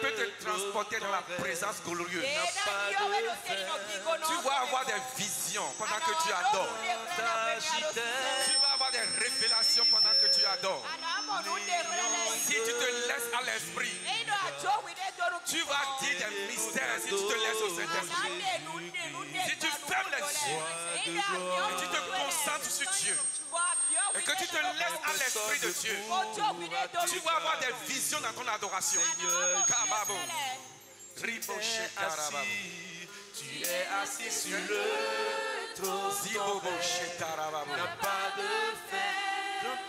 peut te transporter dans la présence glorieuse. Tu vas avoir des visions pendant que tu adores. Tu vas avoir des révélations pendant que tu adores. Si tu te laisses à l'esprit, tu vas dire des mystères si tu te laisses au Saint-Esprit. Si tu fermes les yeux et tu te concentres sur Dieu et que tu te laisses à l'esprit de Dieu, tu vas avoir des visions dans ton adoration. Kababo. Tu es assis sur le trône. Zibobo Shetarababo. N'a pas de fait. Grand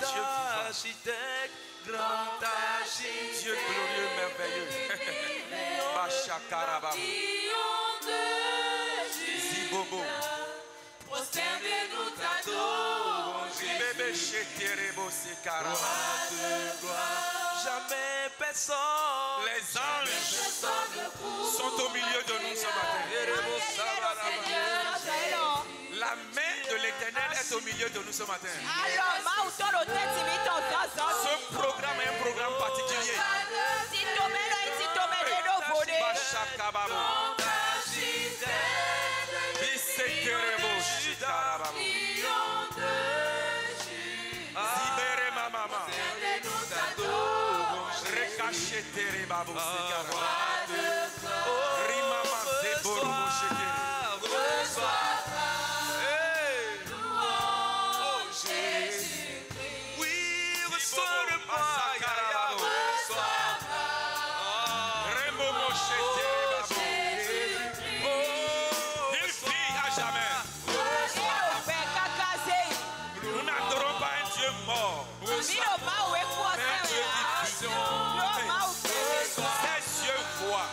architecte, grand architecte. Dieu glorieux, merveilleux. Bachakarababo. Zibobo. Prosternés, nous t'adorons, Bébé Sheterebo Sekarababo. Jamais personne. Les anges sont au milieu de nous ce matin. La main de l'Éternel est au milieu de nous ce matin. Ce programme est un programme particulier. Bachakababo. Bisekerebo Shitarababo. Zibere Mama. Rekachetere Babo Sekarababo. Rimama Zeboro Shekere. Mort. Ses yeux voient.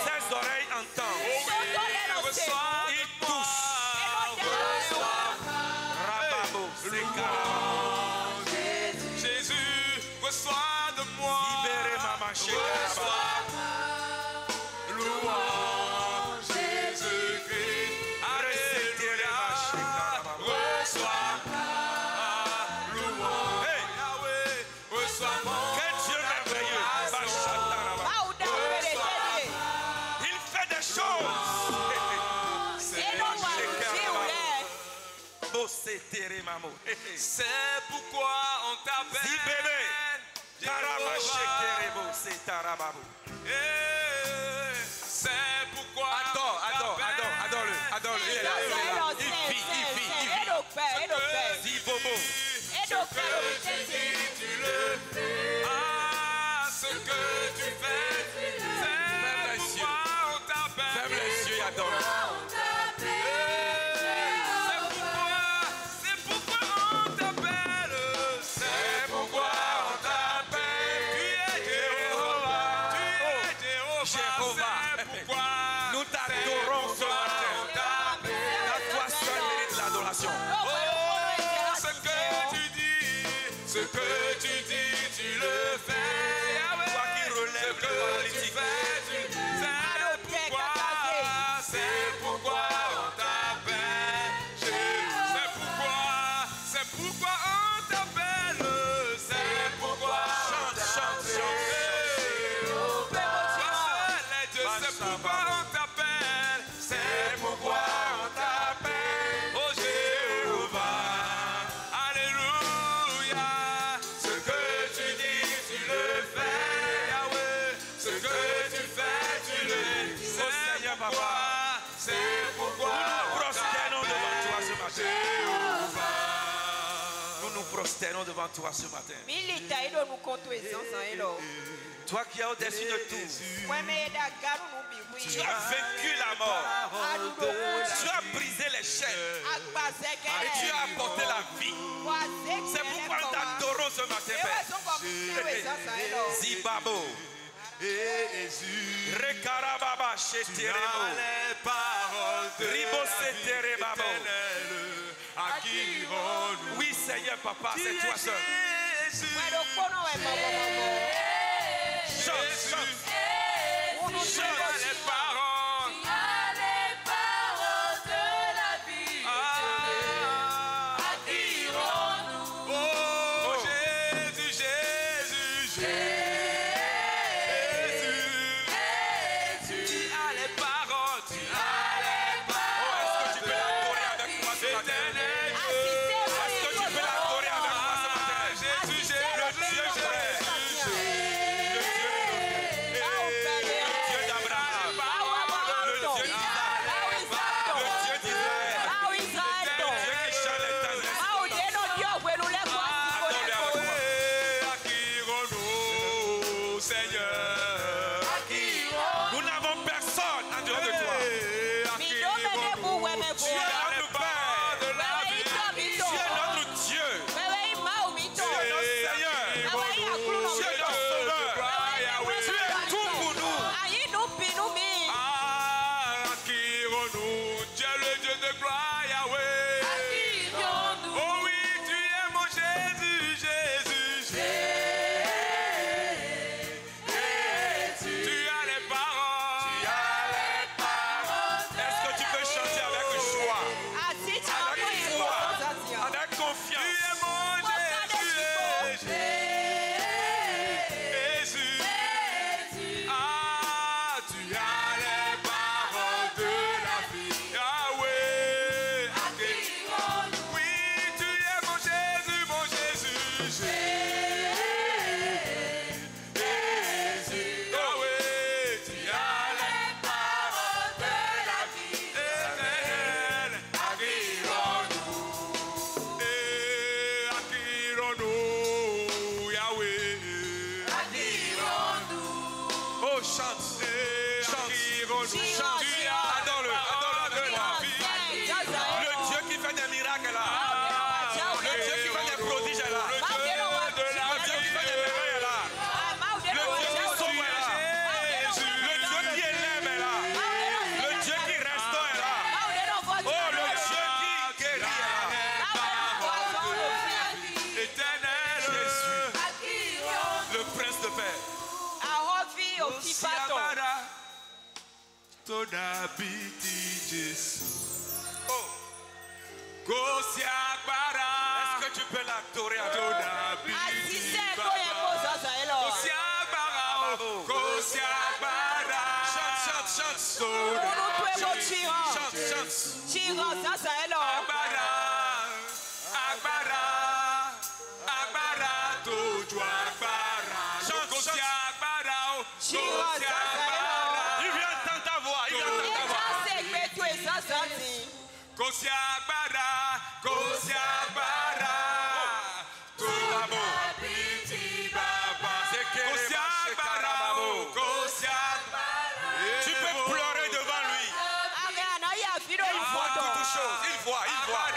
Ses oreilles entendent. Il touche. Rababo, Jésus, reçois de moi. Libérez maman, louange Jésus-Christ. Alléluia. Reçois. C'est pourquoi on t'appelle C'est pourquoi adore-le. Il vit. Tu le fais. Ah, ce que tu fais, c'est pourquoi on t'appelle. Ferme les yeux et adore. Nous t'adorons ce matin. À toi seul mérite l'adoration. Ce que tu dis, tu le fais. Toi qui relèves le paralytique. C'est pourquoi on t'appelle. C'est pourquoi on t'appelle. C'est pourquoi. Chante. C'est pourquoi on t'appelle. C'est pourquoi on t'appelle. Oh Jéhovah. Alléluia. Ce que tu dis, tu le fais. Yahweh. Ce que tu fais, tu le dis. Oh Seigneur Papa. C'est pourquoi nous prosternons devant toi ce matin. Jéhovah. Nous nous prosternons devant toi ce matin. Toi qui es au-dessus de tout. Tu as vaincu la mort. Tu as brisé les chaînes. Et tu as apporté la vie. C'est pourquoi nous t'adorons ce matin, Père. Zibabo. Rekarababa Sheterebo. Ribo Seterebabo. À qui irons-nous? Oui, Seigneur Papa, c'est toi seul. Chante. Chante les paroles. Tu as les paroles de la vie. À qui irons-nous? Oh Jésus. Seigneur. Nous n'avons personne en dehors de toi. Tu es notre Père. De la vie. Tu es notre Dieu. Tu es notre Seigneur. Tu es notre Sauveur. Tu es tout pour nous. Ah, acquérons-nous. Tu es le Dieu de gloire, Yahweh. Oh oui, tu es mon Jésus, Jésus, Jésus. Tu as les paroles. Est-ce que tu peux chanter avec joie, avec foi, avec Tu confiance? es mon Jésus, Jésus. Ah, tu as les paroles de la vie, Yahweh. Oui, tu es mon Jésus, Jésus. Yahweh, tu as les paroles de la vie éternelle. Acquérons-nous, Yahweh. Oh, chante. Acquérons-nous. Chante. Adore-le. Adore-le avec moi. Le Dieu qui fait des miracles là. Le Dieu qui fait des prodiges là. Le Dieu qui fait des merveilles là. Le Dieu qui sauve là. Le Dieu qui élève là. Le Dieu qui restaure là. Oh, le Dieu qui guérit là. Éternel. Jésus, le prince de paix. Siabara, ton habiti Jésus. Oh, Kosiabara, est-ce que tu peux l'adorer ton encore? habiti Kosiabara, Kosiabara. Chante, chante, chante. Chante, chante. Agbára, agbára, agbára tó ju agbára. Chante, Kò sí chante. agbára o, kò sí agbára. Il vient entendre ta voix. Il vient entendre ta voix. Kò sí agbára, kò sí agbára. Tó dàbí bàbá. Kò sí agbára o, kò sí agbára. Tu peux pleurer devant lui. Il voit toutes choses. Il voit, il voit.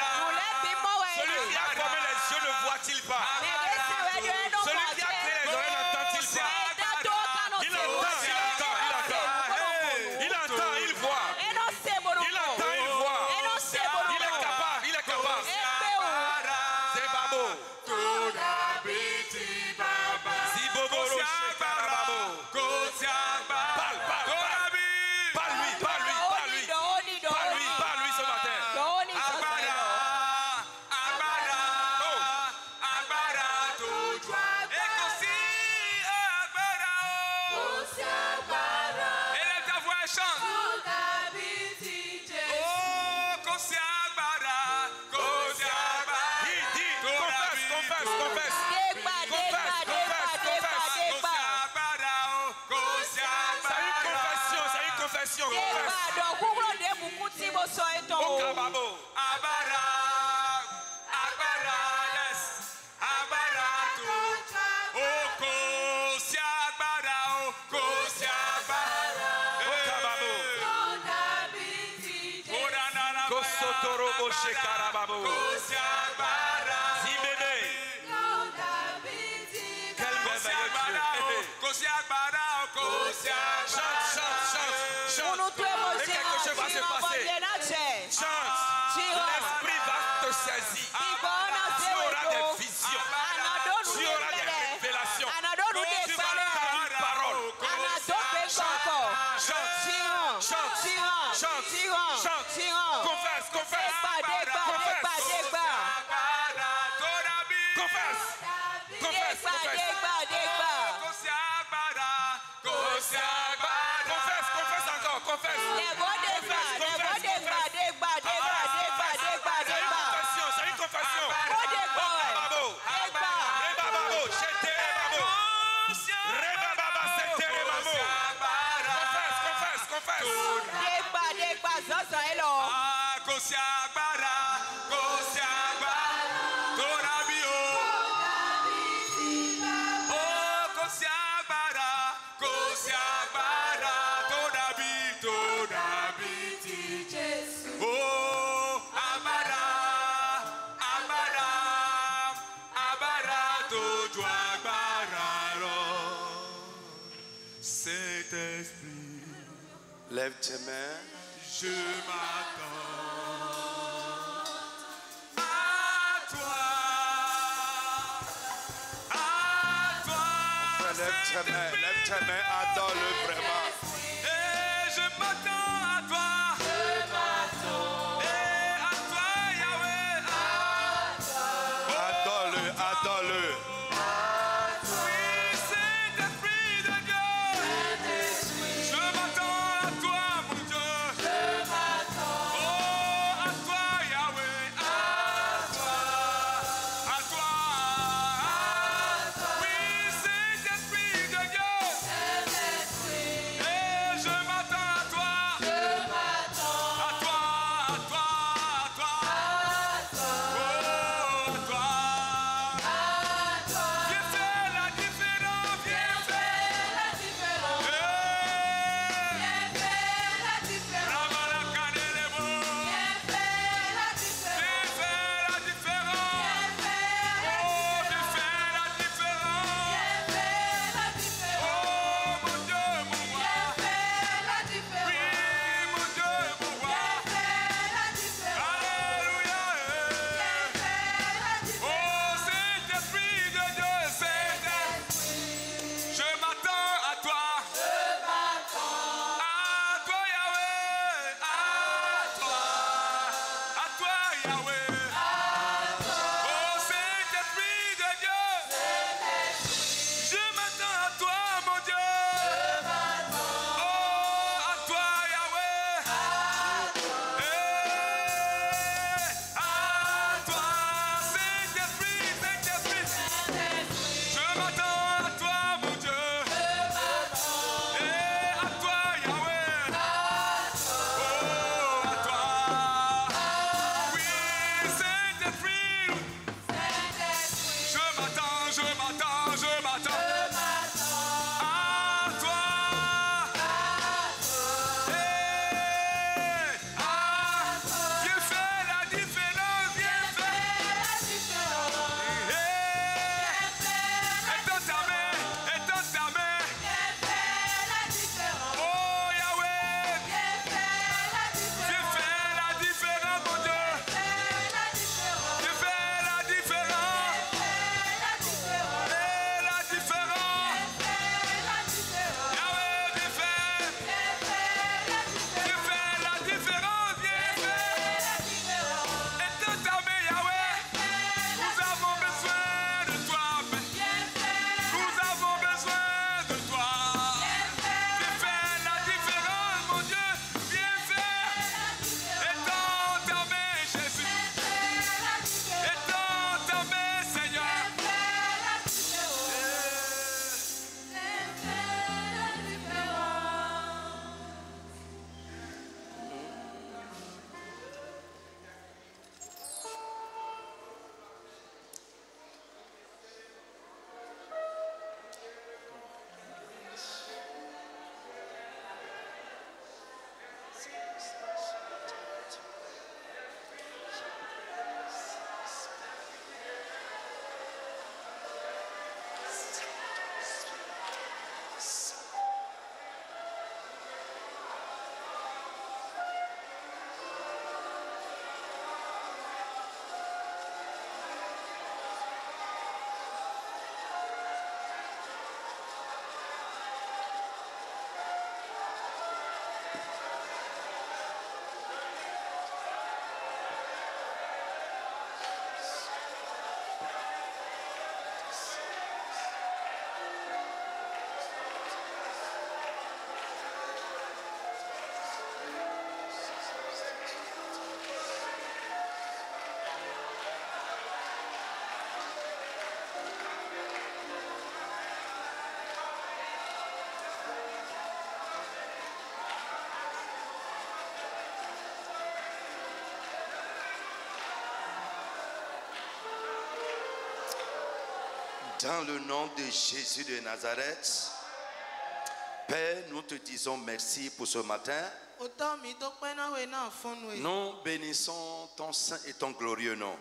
Celui qui a formé les yeux ne voit-il pas? Celui qui a créé les oreilles n'entend-il pas? Il entend, il entend, il entend. Il entend, il voit. Il entend, il voit. Il est capable, il est capable. C'est Babo. Zibobo Rocher Karababo. Parle, parle, parle. Parle-lui, parle-lui, parle-lui. Parle-lui, parle-lui ce matin. Agbára, agbára, agbára tó ju agbára. Et kò sí agbára o. Élève ta voix et chante. Oh, kò sí agbára, kò sí agbára. Dis, dis, confesse, confesse, confesse. Kò sí agbára o, kò sí C'est agbára. une confession, c'est une confession. Confesse. Oh, Kababo. Agbára, agbára, yes. Agbára tó. O kò sí agbára o, kò sí agbára. Oh, Kababo. Kosotorobo Shekarababo. Kò sí agbára. Zibébé. Quel merveilleux Dieu. Kò sí agbára o, kò sí agbára. Chante, chante, chante, chante. Et quelque chose va se passer. Chante. L'esprit va te saisir. Tu auras des visions. Tu auras des révélations. Tu vas entendre une parole. Chante. Confesse, confesse. Confesse. Confesse, confesse. Confesse, confesse encore, confesse. C'est une confession. Rebababo. Rebababo. Cheterebabo. Rebababa, Cheterebabo. Confesse, confesse, confesse. Kò sí agbára, kò sí agbára, tó dàbí o. Oh, kò sí agbára, Kosiabara, Tonabiti, Jesus. Oh, Abara, Abara, Abara, Todo Abara, Saint-Esprit. Lève tes mains. Je m'attends à toi, Lève tes mains, adore-le vraiment. et je m'attends à toi, et à toi Yahweh, Adore-le, adore-le. oui Saint-Esprit de Dieu, je m'attends à toi mon Dieu, oh à toi Yahweh, à toi, oui Saint-Esprit de Dieu, et je m'attends à toi, à toi, à toi, oh à toi, viens faire la différence, viens faire, Ramalakanerebo, viens faire la différence, oh viens faire la différence, oh mon Dieu mon roi, oui mon Dieu mon roi, alléluia, oh Saint-Esprit de Dieu, Saint-Esprit, je m'attends à toi, Yahweh, à toi Yahweh, oh Saint-Esprit de Dieu, je m'attends à toi mon Dieu, oh à toi Yahweh, à toi Saint-Esprit, je m'attends à toi mon Dieu, et à toi Yahweh, oh à toi, oui Saint-Esprit, je m'attends à toi, viens faire la différence, viens faire, étends ta main, oh Yahweh, viens faire la différence mon Dieu, viens faire la différence, Yahweh, viens faire la différence, viens faire, étends ta main Yahweh, nous avons besoin de toi, nous avons besoin de toi, viens faire la différence mon Dieu, viens faire, étends ta main Jésus, étends ta main Seigneur, Dans le nom de Jésus de Nazareth, Père, nous te disons merci pour ce matin. Nous bénissons ton saint et ton glorieux nom.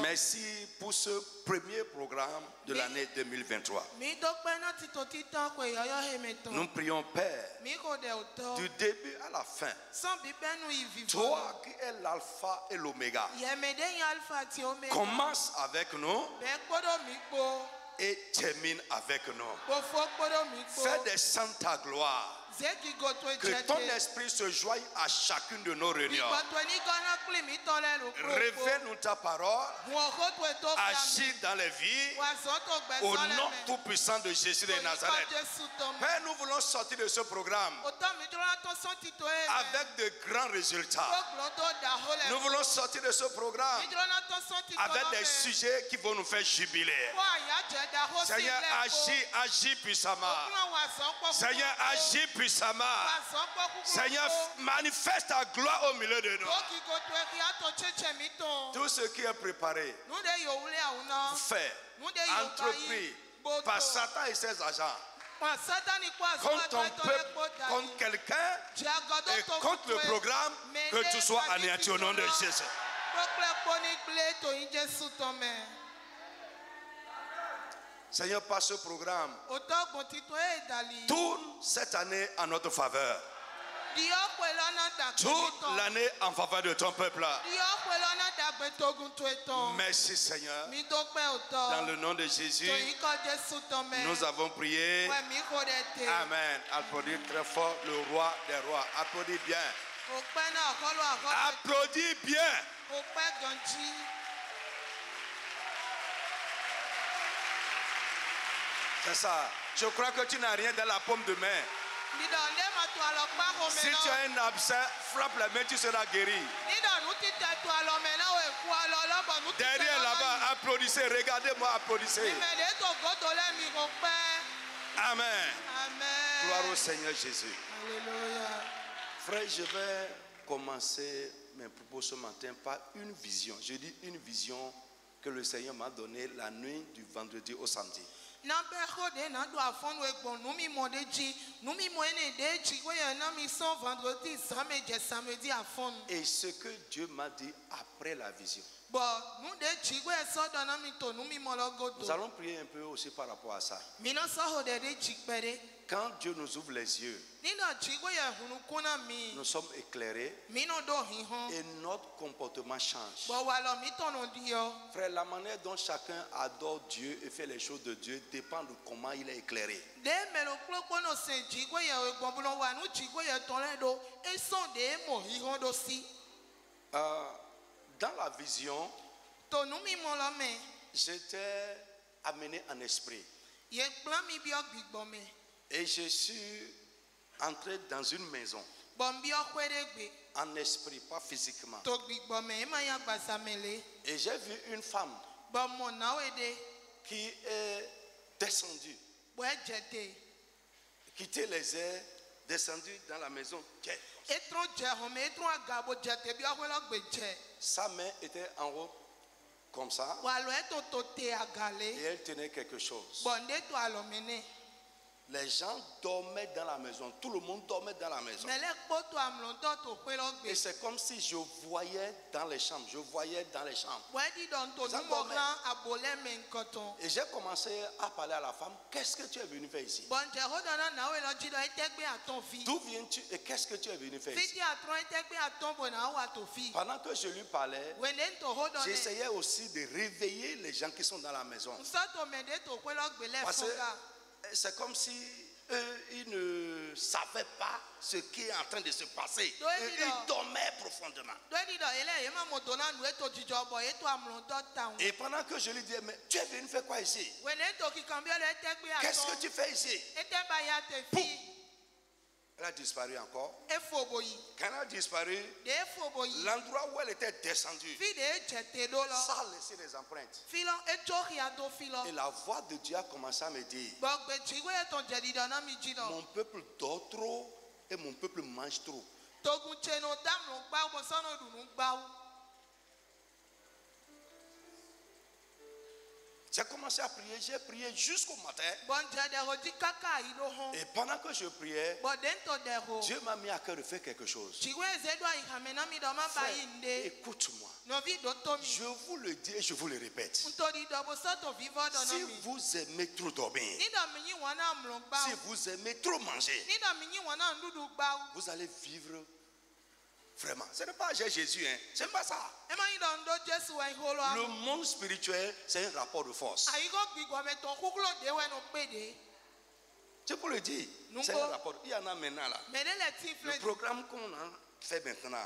Merci pour ce premier programme de l'année 2023. Nous prions, Père, du début à la fin, toi qui es l'alpha et l'oméga, commence avec nous et termine avec nous. Fais descendre ta gloire. Que ton esprit se joigne à chacune de nos réunions. Révèle-nous ta parole. Agis dans les vies. Au nom tout puissant de Jésus de Nazareth. Père, nous voulons sortir de ce programme avec de grands résultats. Nous voulons sortir de ce programme avec des sujets qui vont nous faire jubiler. Seigneur, agis puissamment. Seigneur, agis puissamment. Seigneur, manifeste ta gloire au milieu de nous. Tout ce qui est préparé, fait, entrepris par Satan et ses agents contre ton peuple, contre quelqu'un et contre le programme, que tu sois anéanti au nom de Jésus. Seigneur, par ce programme, tourne cette année en notre faveur. Toute l'année en faveur de ton peuple. Merci Seigneur. Dans le nom de Jésus, nous avons prié. Amen. Applaudis très fort le roi des rois. Applaudis bien. Applaudis bien. C'est ça. Je crois que tu n'as rien dans la paume de main. Si tu as un abcès, frappe la main, tu seras guéri. Derrière là-bas, applaudissez. Regardez-moi, applaudissez. Amen. Gloire au Seigneur Jésus. Alléluia. Frère, je vais commencer mes propos ce matin par une vision. Je dis une vision que le Seigneur m'a donnée la nuit du vendredi au samedi. Et ce que Dieu m'a dit après la vision. Nous allons prier un peu aussi par rapport à ça. Quand Dieu nous ouvre les yeux, nous sommes éclairés et notre comportement change. Frère, la manière dont chacun adore Dieu et fait les choses de Dieu dépend de comment il est éclairé. Dans la vision, j'étais amené en esprit. Et je suis entré dans une maison. En esprit, pas physiquement. Et j'ai vu une femme qui est descendue, quitter les airs, descendue dans la maison. Sa main était en haut comme ça. Et elle tenait quelque chose. Les gens dormaient dans la maison. Tout le monde dormait dans la maison. Et c'est comme si je voyais dans les chambres. Je voyais dans les chambres. Et j'ai commencé à parler à la femme. Qu'est-ce que tu es venu faire ici? D'où viens-tu et qu'est-ce que tu es venu faire ici? Pendant que je lui parlais, j'essayais aussi de réveiller les gens qui sont dans la maison. Parce que c'est comme si eux, ils ne savaient pas ce qui est en train de se passer. Ils dormaient profondément. Et pendant que je lui disais, mais tu es venu faire quoi ici? Qu'est-ce que tu fais ici? Pouf! Elle a disparu encore. Quand elle a disparu, l'endroit où elle était descendue, ça a laissé des empreintes. Et la voix de Dieu a commencé à me dire, mon peuple dort trop et mon peuple mange trop. J'ai commencé à prier, j'ai prié jusqu'au matin. Et pendant que je priais, Dieu m'a mis à cœur de faire quelque chose. Frère, écoute-moi. Je vous le dis et je vous le répète. Si vous aimez trop dormir, si vous aimez trop manger, vous allez vivre vraiment. Ce n'est pas Jésus, hein. Ce n'est pas ça. Le monde spirituel, c'est un rapport de force. Je peux le dire. C'est un rapport. Il y en a maintenant là. Le programme qu'on a fait maintenant,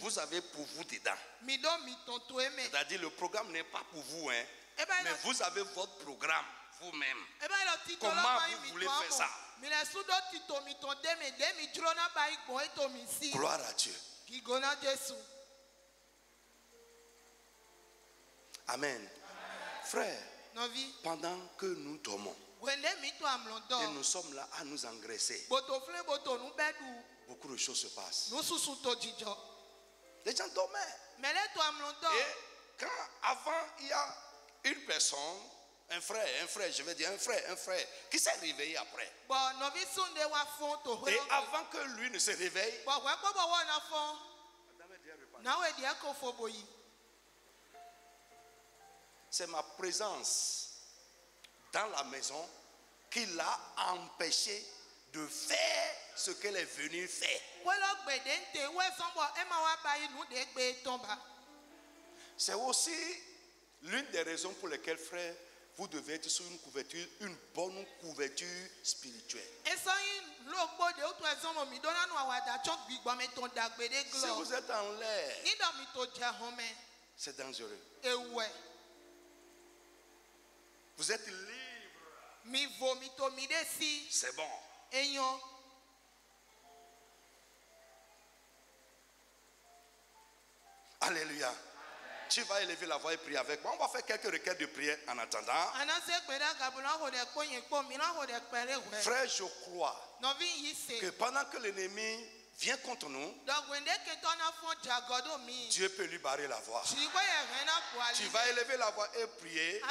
vous avez pour vous dedans. C'est-à-dire le programme n'est pas pour vous, hein. Mais vous avez votre programme vous-même. Comment vous voulez faire ça? Gloire à Dieu. Amen. Frère, pendant que nous dormons et nous sommes là à nous engraisser, beaucoup de choses se passent. Les gens dormaient. Et quand avant il y a une personne, un frère, je vais dire un frère qui s'est réveillé après. Et avant que lui ne se réveille, c'est ma présence dans la maison qui l'a empêché de faire ce qu'elle est venue faire. C'est aussi l'une des raisons pour lesquelles, frère, vous devez être sur une couverture, une bonne couverture spirituelle. Si vous êtes en l'air, c'est dangereux. Vous êtes libre. C'est bon. Alléluia. Tu vas élever la voix et prier avec moi. On va faire quelques requêtes de prière en attendant. Frère, je crois que pendant que l'ennemi vient contre nous, Dieu peut lui barrer la voie. Tu vas élever la voix et prier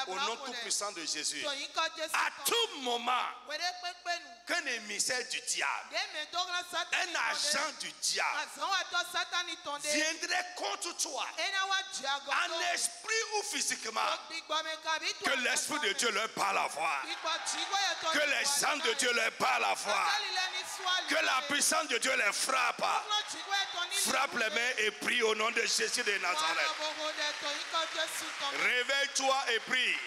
au nom tout puissant de Jésus. À tout moment qu'un émissaire du diable, un agent du diable viendrait contre toi, en esprit ou physiquement, que l'Esprit de Dieu leur parle à voix, que les gens de Dieu leur parlent à voix, que la puissance de Dieu les frappe. Frappe les mains et prie au nom de Jésus de Nazareth. Réveille-toi et prie.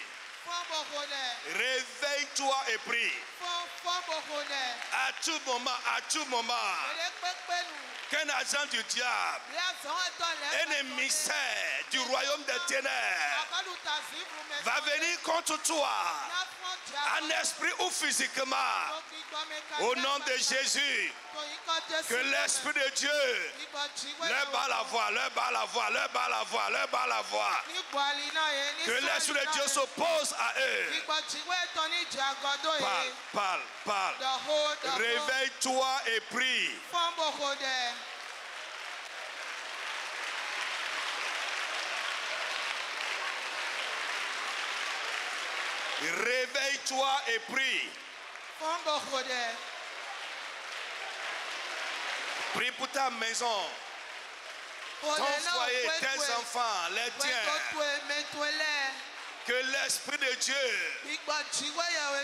Réveille-toi et prie. À tout moment, qu'un agent du diable, un émissaire du royaume des ténèbres, va venir contre toi, en esprit ou physiquement, au nom de Jésus. Que l'Esprit de Dieu leur bat la voix, leur bat la voix, leur bat la voix, leur bat la voix. Que l'Esprit de Dieu s'oppose à eux. Parle. Réveille-toi et prie. Réveille-toi et prie. Prie pour ta maison, ton foyer, tes enfants, les tiens. Que l'Esprit de Dieu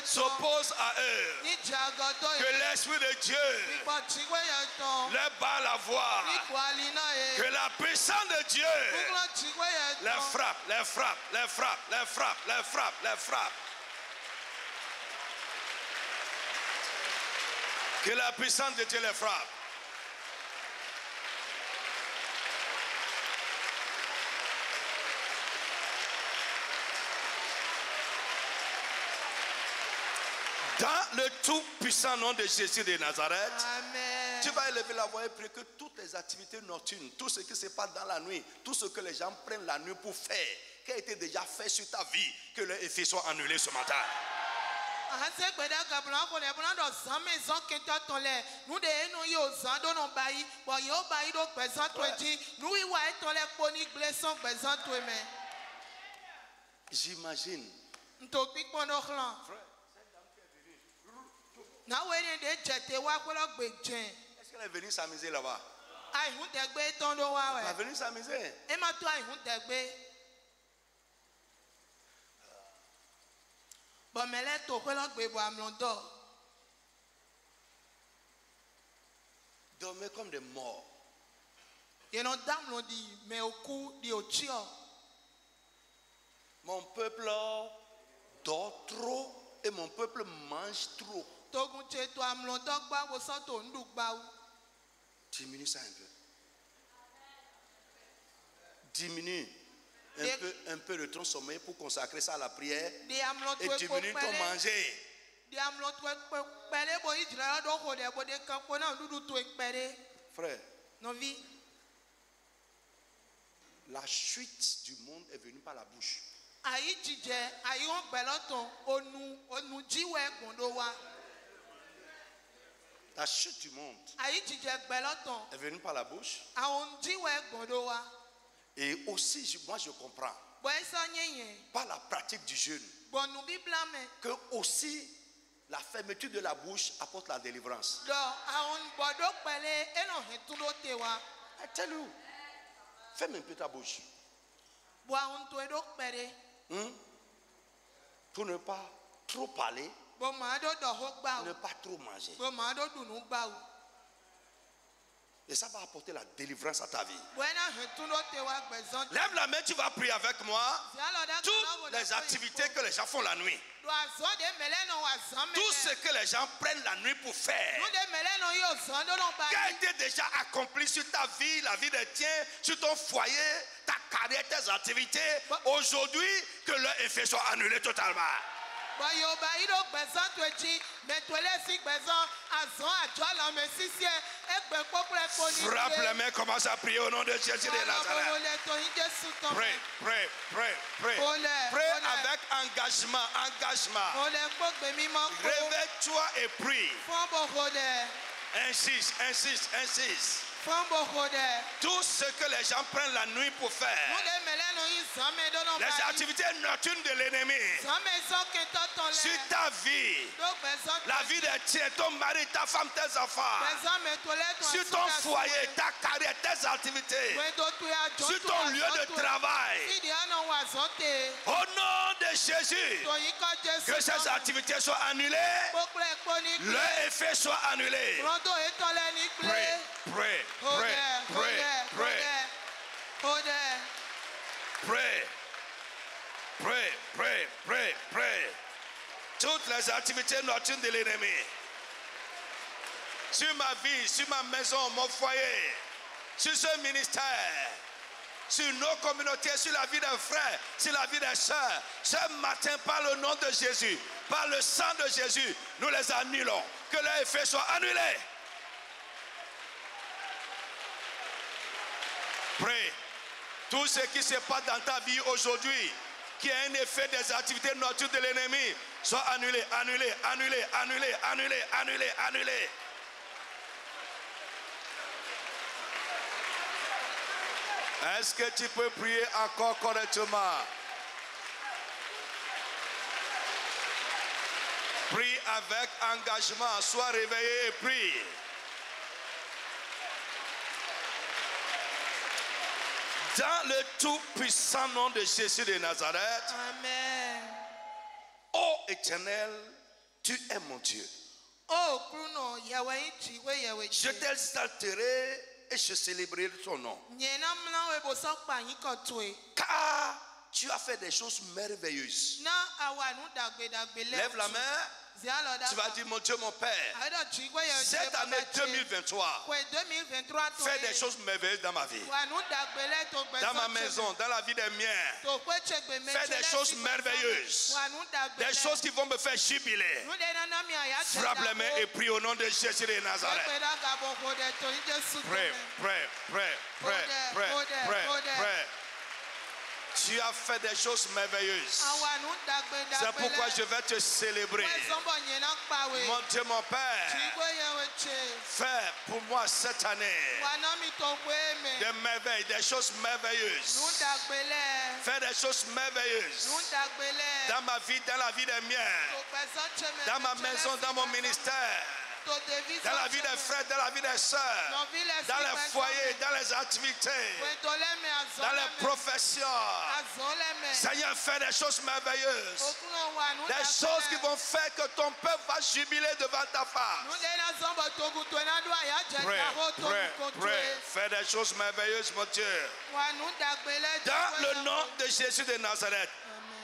s'oppose à eux. Que l'Esprit de Dieu leur bat la voix. Que la puissance de Dieu les frappe, les frappe, les frappe, les frappe, les frappe, les frappe. Que la puissance de Dieu les frappe. Dans le tout-puissant nom de Jésus de Nazareth, amen. Tu vas élever la voix et prier que toutes les activités nocturnes, tout ce qui se passe dans la nuit, tout ce que les gens prennent la nuit pour faire, qui a été déjà fait sur ta vie, que les effets soient annulés ce matin. J'imagine. Est-ce qu'elle est venue s'amuser là-bas? Elle est venue s'amuser. Dormez comme des morts. Mon peuple dort trop et mon peuple mange trop. Diminue ça un peu. Diminue un peu de ton sommeil pour consacrer ça à la prière et diminue ton manger. Frère, la chute du monde est venue par la bouche. La chute du monde est venue par la bouche. Et aussi, moi je comprends, par la pratique du jeûne, que aussi la fermeture de la bouche apporte la délivrance. I tell you, ferme un peu ta bouche. Pour ne pas trop parler, ne pas trop manger. Et ça va apporter la délivrance à ta vie. Lève la main, tu vas prier avec moi. Toutes les activités que les gens font la nuit, tout ce que les gens prennent la nuit pour faire, qui a été déjà accompli sur ta vie, la vie des tiens, sur ton foyer, ta carrière, tes activités, aujourd'hui, que leur effet soit annulé totalement. Frappe les mains, commence à prier au nom de Jésus de Nazareth. Prie, prie, prie, prie. Prie avec engagement, engagement. Réveille-toi et prie. Insiste, insiste, insiste. Tout ce que les gens prennent la nuit pour faire, les activités nocturnes de l'ennemi sur ta vie, la vie des tiens, ton mari, ta femme, tes enfants, sur ton foyer, ta carrière, tes activités, sur ton lieu de travail, au nom de Jésus, que ces activités soient annulées, leur effet soit annulé. Pray, pray. Pray, pray, pray. Pray, pray, pray, pray, pray. Toutes les activités nocturnes de l'ennemi, sur ma vie, sur ma maison, mon foyer, sur ce ministère, sur nos communautés, sur la vie des frères, sur la vie des sœurs, ce matin, par le nom de Jésus, par le sang de Jésus, nous les annulons. Que leur effet soit annulé. Prie. Tout ce qui se passe dans ta vie aujourd'hui, qui a un effet des activités nocturnes de l'ennemi, soit annulé, annulé, annulé, annulé, annulé, annulé, annulé. Est-ce que tu peux prier encore correctement? Prie avec engagement, sois réveillé et prie. Dans le tout-puissant nom de Jésus de Nazareth. Amen. Ô Éternel, tu es mon Dieu. Je t'exalterai et je célébrerai ton nom. Car tu as fait des choses merveilleuses. Lève la main. Tu vas dire, mon Dieu, mon Père, cette année 2023, fais des choses merveilleuses dans ma vie, dans ma maison, dans la vie des miens. Fais des choses merveilleuses, des choses qui vont me faire jubiler. Frappe les mains et prie au nom de Jésus de Nazareth. Pray, pray, pray, pray, pray, pray, pray. Tu as fait des choses merveilleuses. C'est pourquoi je vais te célébrer. Mon Dieu, mon Père, fais pour moi cette année des merveilles, des choses merveilleuses. Fais des choses merveilleuses dans ma vie, dans la vie des miens, dans ma maison, dans mon ministère, dans la vie des frères, dans la vie des sœurs, dans les foyers, dans les activités, dans les professions. Seigneur, fais des choses merveilleuses, des choses qui vont faire que ton peuple va jubiler devant ta face. Pray. Fais des choses merveilleuses, mon Dieu. Dans le nom de Jésus de Nazareth.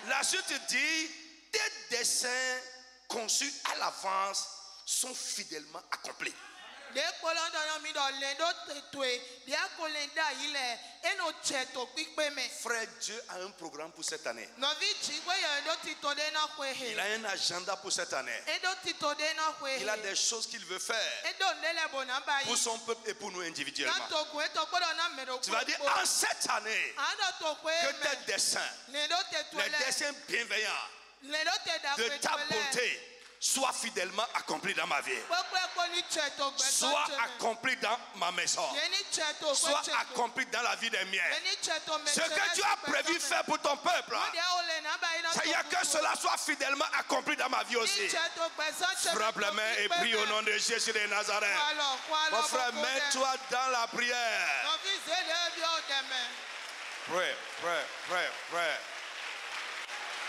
La suite dit, tes desseins conçus à l'avance sont fidèlement accomplis. Frère, Dieu a un programme pour cette année. Il a un agenda pour cette année. Il a des choses qu'il veut faire pour son peuple et pour nous individuellement. Tu vas dire, en cette année, que tes desseins, les desseins bienveillants de ta bonté, soit fidèlement accompli dans ma vie, soit accompli dans ma maison, soit accompli dans la vie des miens. Ce que tu as prévu faire pour ton peuple, Seigneur, que cela soit fidèlement accompli dans ma vie aussi. Frappe les mains et prie au nom de Jésus de Nazareth. Mon frère, mets-toi dans la prière. Pray.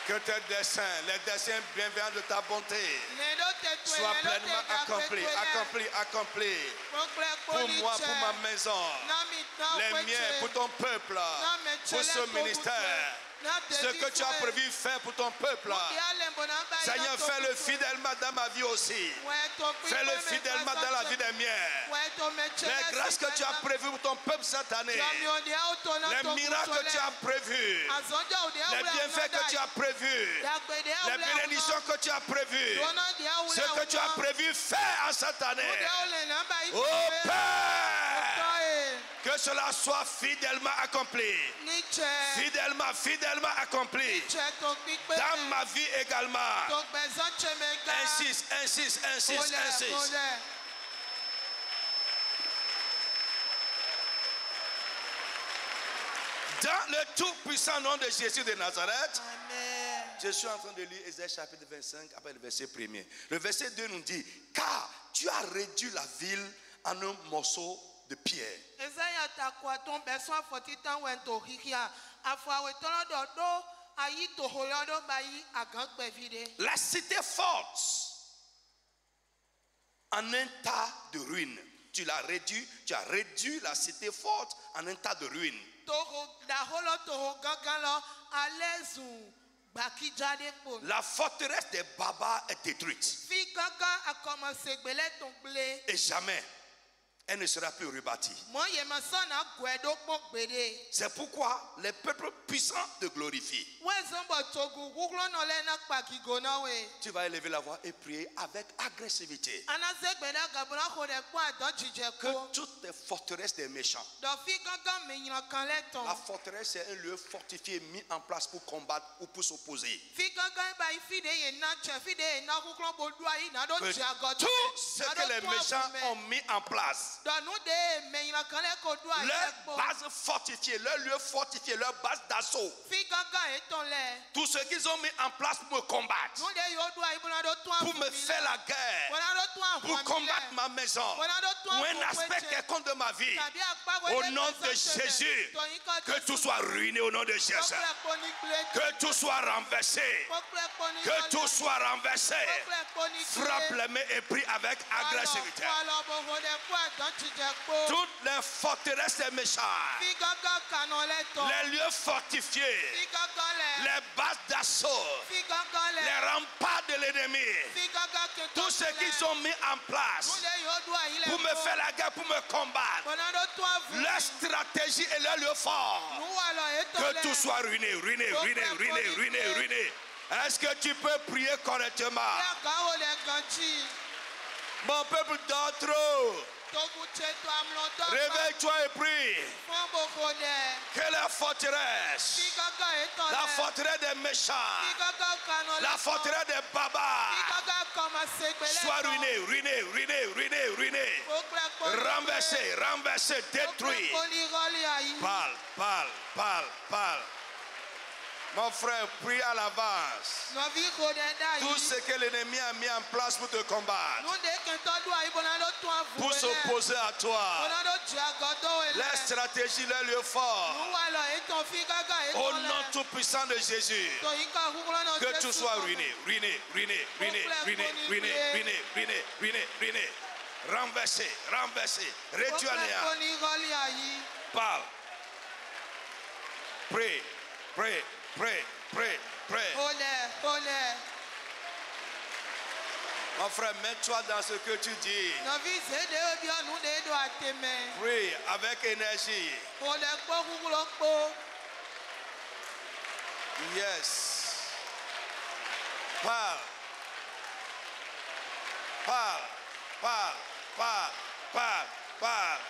Que tes desseins, les desseins bienveillants de ta bonté, soient pleinement accomplis. Pour moi, pour ma maison, les miens, pour ton peuple, pour ce ministère. Ce que tu as prévu faire pour ton peuple, Seigneur, fais-le fidèlement dans ma vie aussi. Fais-le fidèlement dans la vie des miens. Les grâces que tu as prévues pour ton peuple cette année, les miracles que tu as prévus, les bienfaits que tu as prévus, les bénédictions que tu as prévues, ce que tu as prévu faire en cette année. Oh Père, que cela soit fidèlement accompli. Fidèlement accompli. Dans ma vie également. Insiste. Dans le tout-puissant nom de Jésus de Nazareth. Amen. Je suis en train de lire Ésaïe chapitre 25 après le verset 1er. Le verset 2 nous dit, car tu as réduit la ville en un morceau de pierre. La cité forte en un tas de ruines. Tu l'as réduit, tu as réduit la cité forte en un tas de ruines. La forteresse des barbares est détruite. Et jamais elle ne sera plus rebâtie. C'est pourquoi les peuples puissants te glorifient. Tu vas élever la voix et prier avec agressivité. Que toutes les forteresses des méchants. La forteresse est un lieu fortifié mis en place pour combattre ou pour s'opposer. Tout ce que les méchants ont mis en place, leur base fortifiée, leur lieu fortifié, leur base d'assaut, tout ce qu'ils ont mis en place pour me combattre, pour me faire la guerre, pour combattre ma maison, ou un aspect quelconque de ma vie, au nom de Jésus, que tout soit ruiné au nom de Jésus, que tout soit renversé, que tout soit renversé. Frappe les mains et prie avec agressivité. Toutes les forteresses des méchants, les lieux fortifiés, les bases d'assaut, les remparts de l'ennemi, tout ce qu'ils ont mis en place pour me faire la guerre, pour me combattre, leur stratégie et leur lieu fort, que tout soit ruiné. Est-ce que tu peux prier correctement? Mon peuple dort trop. Réveille-toi et prie. Que la forteresse des méchants, la forteresse des barbares soit ruinée, ruinée, ruinée, ruinée, ruinée. Renversée, renversée, détruite. Parle, parle, parle, parle. Mon frère, prie à l'avance. Tout ce que l'ennemi a mis en place pour te combattre, pour s'opposer à toi, les stratégies, les lieux forts, au nom tout puissant de Jésus, que tout soit ruiné, ruiné, ruiné, ruiné, ruiné, ruiné, ruiné, ruiné, ruiné, ruiné, renversé, renversé, réduit à néant. Parle. Prie, prie. Pray, pray, pray. Mon frère, mets-toi dans ce que tu dis. Prie avec énergie. Yes. Parle. Parle. Parle. Parle. Parle. Parle.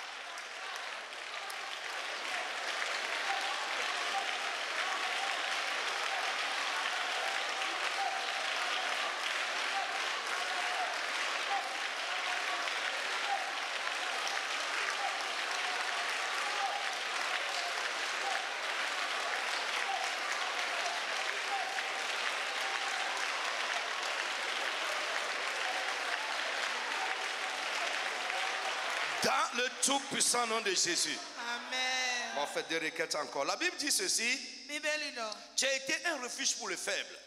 Dans le tout puissant nom de Jésus. Amen. On fait des requêtes encore. La Bible dit ceci. Tu as été un refuge pour le faible.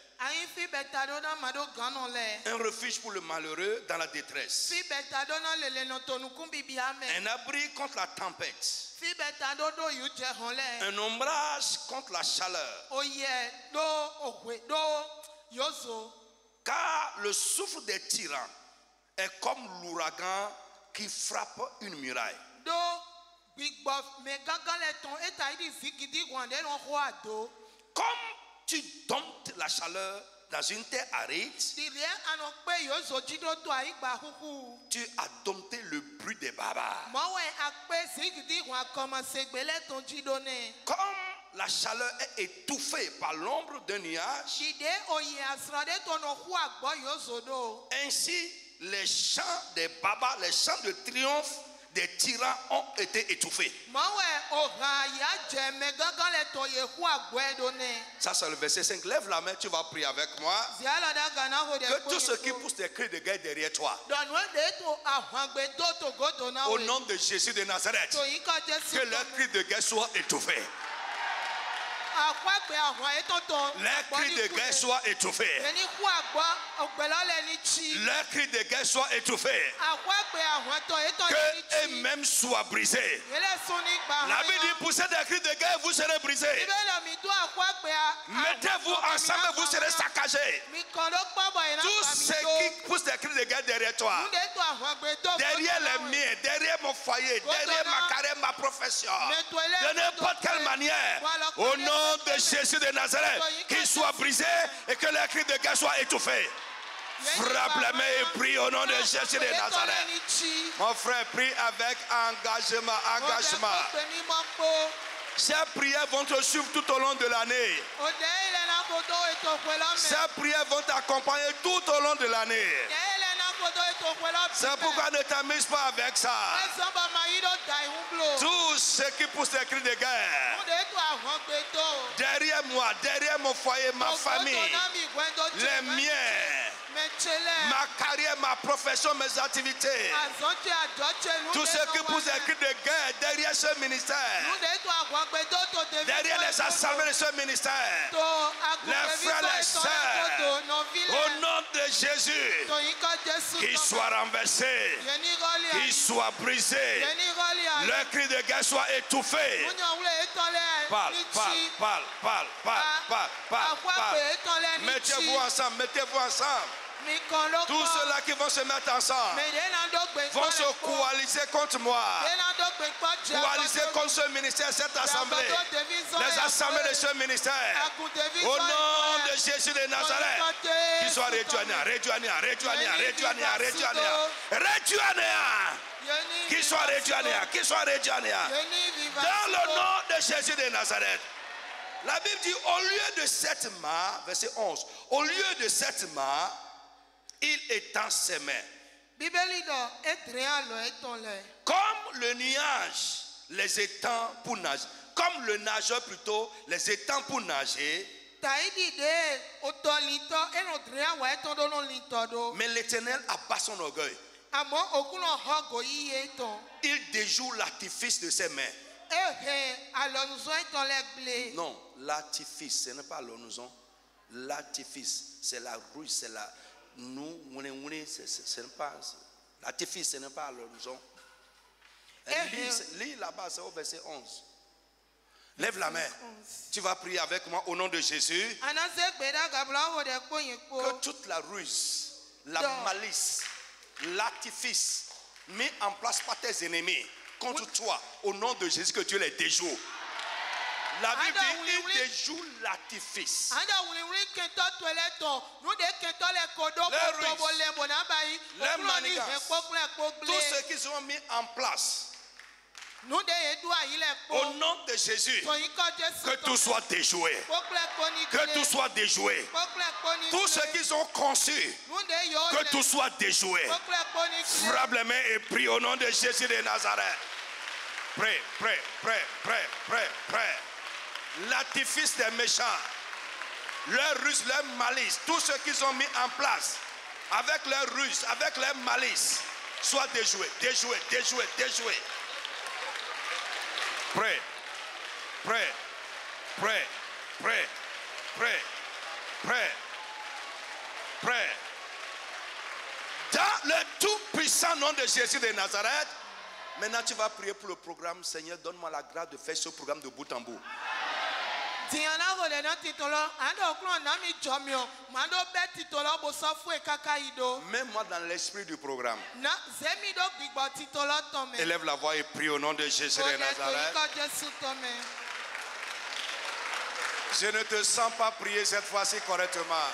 Un refuge pour le malheureux dans la détresse. Un abri contre la tempête. Un ombrage contre la chaleur. Car le souffle des tyrans est comme l'ouragan qui frappe une muraille. Comme tu domptes la chaleur dans une terre aride, tu as dompté le bruit des barbares. Comme la chaleur est étouffée par l'ombre d'un nuage, ainsi les chants des barbares, les chants de triomphe des tyrans ont été étouffés. Ça c'est le verset 5. Lève la main, tu vas prier avec moi. Que tout ce qui pousse des cris de guerre derrière toi, au nom de Jésus de Nazareth, que leurs cris de guerre soient étouffés. Les cris de guerre soient étouffés. Les cris de guerre soient étouffés. Que eux-mêmes soient brisés. La Bible dit, poussez des cris de guerre, vous serez brisés. Mettez-vous ensemble, vous serez saccagés. Tous ceux qui poussent des cris de guerre derrière toi, derrière les miens, derrière mon foyer, derrière ma carrière, ma profession, de n'importe quelle manière, au nom de Jésus de Nazareth, qu'il soit brisé et que les cris de guerre soient étouffés. Frappe la main et prie au nom de Jésus de Nazareth. Mon frère, prie avec engagement. Ces prières vont te suivre tout au long de l'année. Ces prières vont t'accompagner tout au long de l'année. C'est pourquoi ne t'amuse pas avec ça. Tous ceux qui poussent des cris de guerre, derrière moi, derrière mon foyer, ma famille, les miens, ma carrière, ma profession, mes activités, tous ceux qui poussent des cris de guerre derrière ce ministère, derrière les assemblées de ce ministère, les frères, les sœurs, au nom de Jésus, qu'ils soient renversés, qu'ils soient brisés, leurs cris de guerre soient étouffés. Parle. Mettez-vous ensemble. Tous ceux-là qui vont se mettre ensemble vont se coaliser contre moi. Coaliser contre ce ministère, cette assemblée. Les assemblées de ce ministère. Au nom de Jésus de Nazareth. Qu'ils soient réduits à néant, réduits à néant, réduits à néant, réduits à néant, réduits à néant. Réduits à néant. Qu'ils soient réduits à néant, qu'ils soient réduits à néant. Dans le nom de Jésus de Nazareth. La Bible dit, au lieu de 7 mâts, verset 11, au lieu de 7 mâts, il étend ses mains. Comme le nuage les étend pour nager, comme le nageur plutôt les étend pour nager, mais l'Éternel abat son orgueil. Il déjoue l'artifice de ses mains. Non, l'artifice, ce n'est pas l'onouson. L'artifice, c'est la ruse, c'est la... Nous, ce n'est pas... L'artifice, ce n'est pas l'onouson. Lis là-bas, c'est au verset 11. Lève la main. Tu vas prier avec moi au nom de Jésus. Que toute la ruse, la malice, l'artifice mis en place par tes ennemis contre toi, au nom de Jésus, que Dieu les déjoue. La Bible dit, il déjoue l'artifice. Les manigances, tous ceux qui sont mis en place, au nom de Jésus, que tout soit déjoué. Que tout soit déjoué. Tous ceux qui sont conçus, que tout soit déjoué. Frappe les mains et prie au nom de Jésus de Nazareth. Prie, prie, prie, prie, prie, prie. L'artifice des méchants, leur ruse, leur malice, tous ceux qui sont mis en place, avec leur ruse, avec leur malice, soient déjoués, déjoués, déjoués, déjoués. Pray, pray, pray, pray, pray, pray, pray. Dans le tout-puissant nom de Jésus de Nazareth, maintenant tu vas prier pour le programme. Seigneur, donne-moi la grâce de faire ce programme de bout en bout. Mets-moi dans l'esprit du programme. Élève la voix et prie au nom de Jésus de Nazareth. Je ne te sens pas prier cette fois-ci correctement.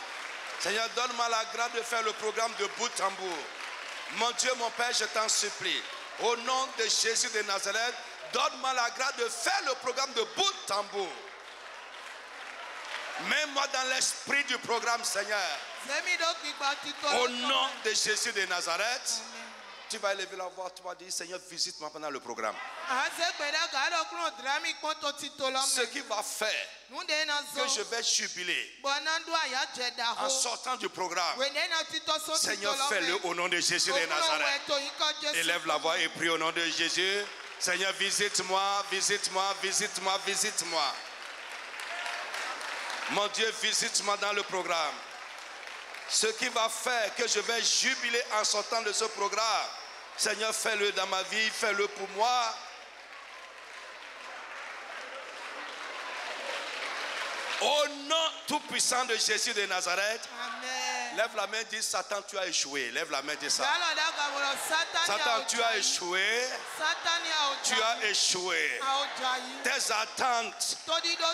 Seigneur, donne-moi la grâce de faire le programme de bout en bout. Mon Dieu, mon Père, je t'en supplie. Au nom de Jésus de Nazareth, donne-moi la grâce de faire le programme de bout en bout. Mets-moi dans l'esprit du programme, Seigneur. Au nom de Jésus de Nazareth. Amen. Tu vas élever la voix, tu vas dire, Seigneur, visite-moi pendant le programme. Ce qui va faire que je vais jubiler en sortant du programme. Seigneur, fais-le au nom de Jésus de Nazareth. Élève la voix et prie au nom de Jésus. Seigneur, visite-moi, visite-moi, visite-moi, visite-moi. Mon Dieu, visite-moi dans le programme. Ce qui va faire que je vais jubiler en sortant de ce programme. Seigneur, fais-le dans ma vie, fais-le pour moi. Au nom tout-puissant de Jésus de Nazareth. Amen. Lève la main, dis Satan, tu as échoué. Lève la main, dis ça. Satan, tu as échoué. Tu as échoué. Tes attentes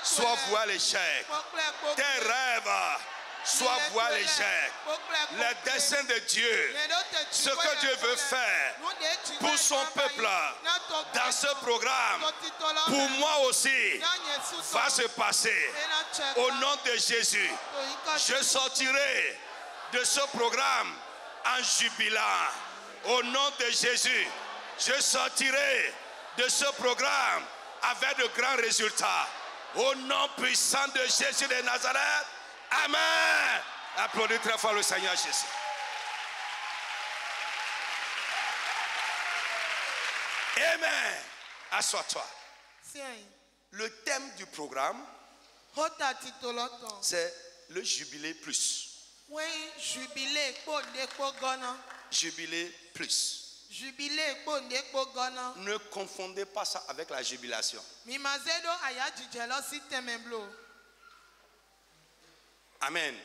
soient vouées à l'échec. Tes rêves soient voués à l'échec. Les desseins de Dieu, ce que Dieu veut faire pour son peuple dans ce programme, pour moi aussi, va se passer. Au nom de Jésus, je sortirai de ce programme en jubilant. Au nom de Jésus, je sortirai de ce programme avec de grands résultats. Au nom puissant de Jésus de Nazareth. Amen. Applaudis très fort le Seigneur Jésus. Amen. Assois-toi. Le thème du programme, c'est le jubilé plus. Jubilé plus. Ne confondez pas ça avec la jubilation. Amen.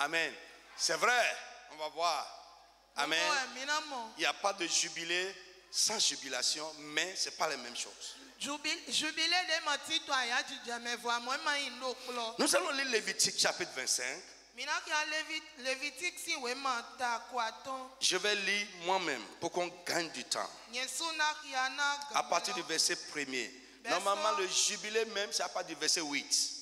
Amen. C'est vrai. On va voir. Amen. Il n'y a pas de jubilé sans jubilation, mais ce n'est pas les mêmes choses. Nous allons lire Lévitique chapitre 25. Je vais lire moi-même pour qu'on gagne du temps. À partir du verset 1er. Normalement, le jubilé même, c'est à partir du verset 8.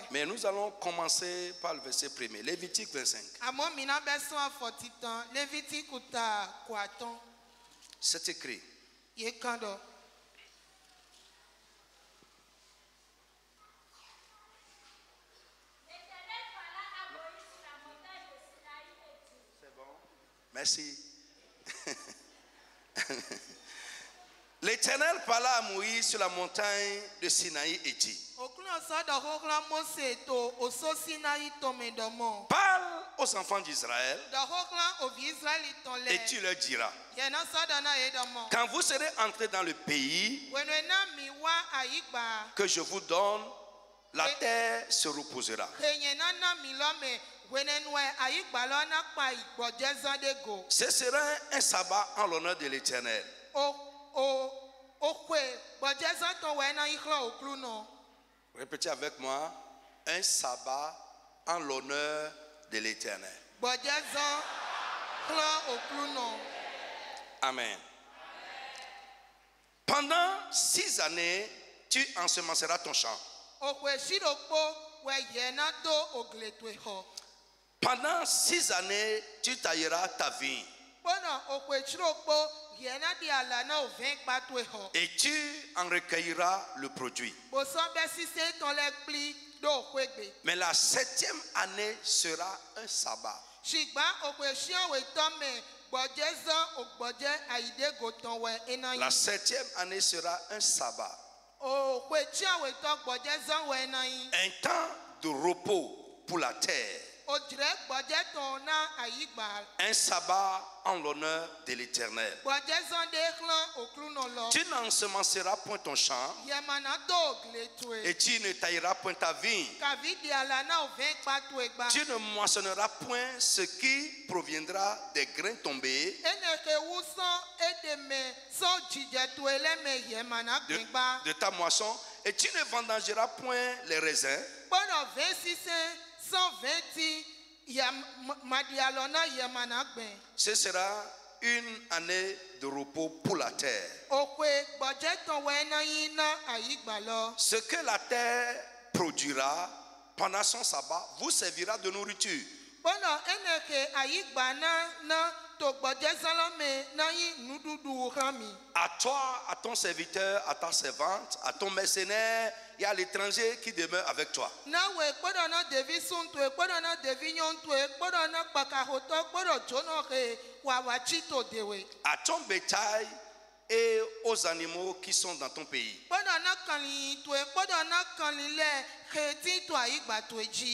Mais nous allons commencer par le verset 1er. Lévitique 25. C'est écrit. Merci. L'Éternel parla à Moïse sur la montagne de Sinaï et dit: parle aux enfants d'Israël et tu leur diras: quand vous serez entrés dans le pays que je vous donne, la terre se reposera. Ce sera un sabbat en l'honneur de l'Éternel. Répétez avec moi: un sabbat en l'honneur de l'Éternel. Amen. Pendant 6 années, tu ensemenceras ton champ. Pendant 6 années, tu tailleras ta vigne. Et tu en recueilleras le produit. Mais la 7e année sera un sabbat. La 7e année sera un sabbat. Un temps de repos pour la terre. Un sabbat en l'honneur de l'Éternel. Tu n'ensemenceras point ton champ et tu ne tailleras point ta vigne. Tu ne moissonneras point ce qui proviendra des grains tombés de ta moisson, et tu ne vendangeras point les raisins. Ce sera une année de repos pour la terre. Ce que la terre produira pendant son sabbat vous servira de nourriture. À toi, à ton serviteur, à ta servante, à ton mercenaire et à l'étranger qui demeure avec toi. À ton bétail et aux animaux qui sont dans ton pays.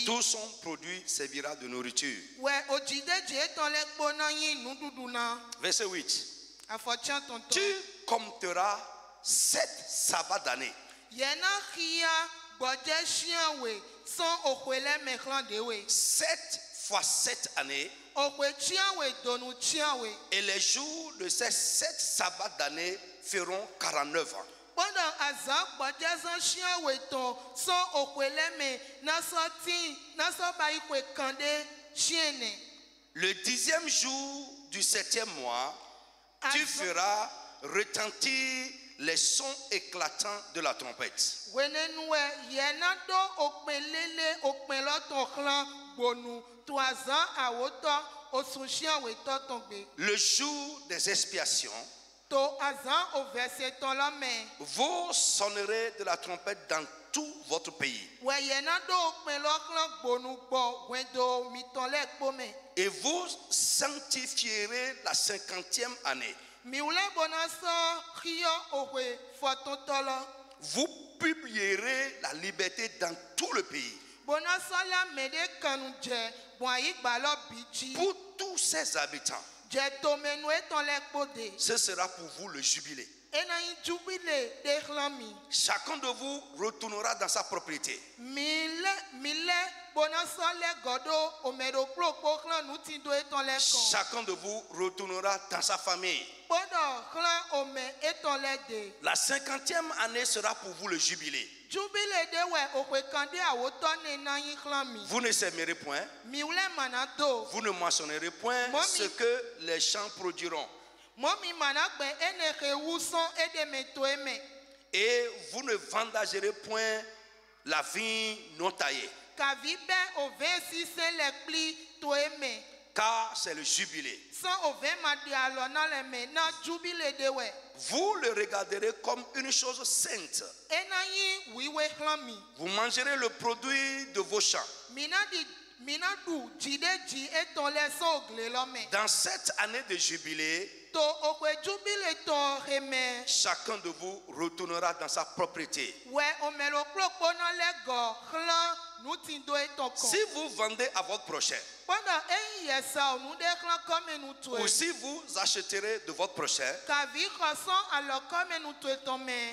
Tout son produit servira de nourriture. Verset 8. Tu compteras 7 sabbats d'année. 7 fois 7 années. Et les jours de ces 7 sabbats d'année feront 49 ans. Le 10e jour du 7e mois, tu feras retentir les sons éclatants de la trompette. Le jour des expiations, vous sonnerez de la trompette dans tout votre pays. Et vous sanctifierez la 50e année. Vous publierez la liberté dans tout le pays. Pour tous ses habitants. Ce sera pour vous le jubilé. Chacun de vous retournera dans sa propriété. Chacun de vous retournera dans sa famille. La 50e année sera pour vous le jubilé. Vous ne sèmerez point. Vous ne moissonnerez point ce que les champs produiront. Et vous ne vendagerez point la vigne non taillée. Car c'est le jubilé. Vous le regarderez comme une chose sainte. Vous mangerez le produit de vos champs. Dans cette année de jubilé, chacun de vous retournera dans sa propriété. Si vous vendez à votre prochain, ou si vous achèterez de votre prochain,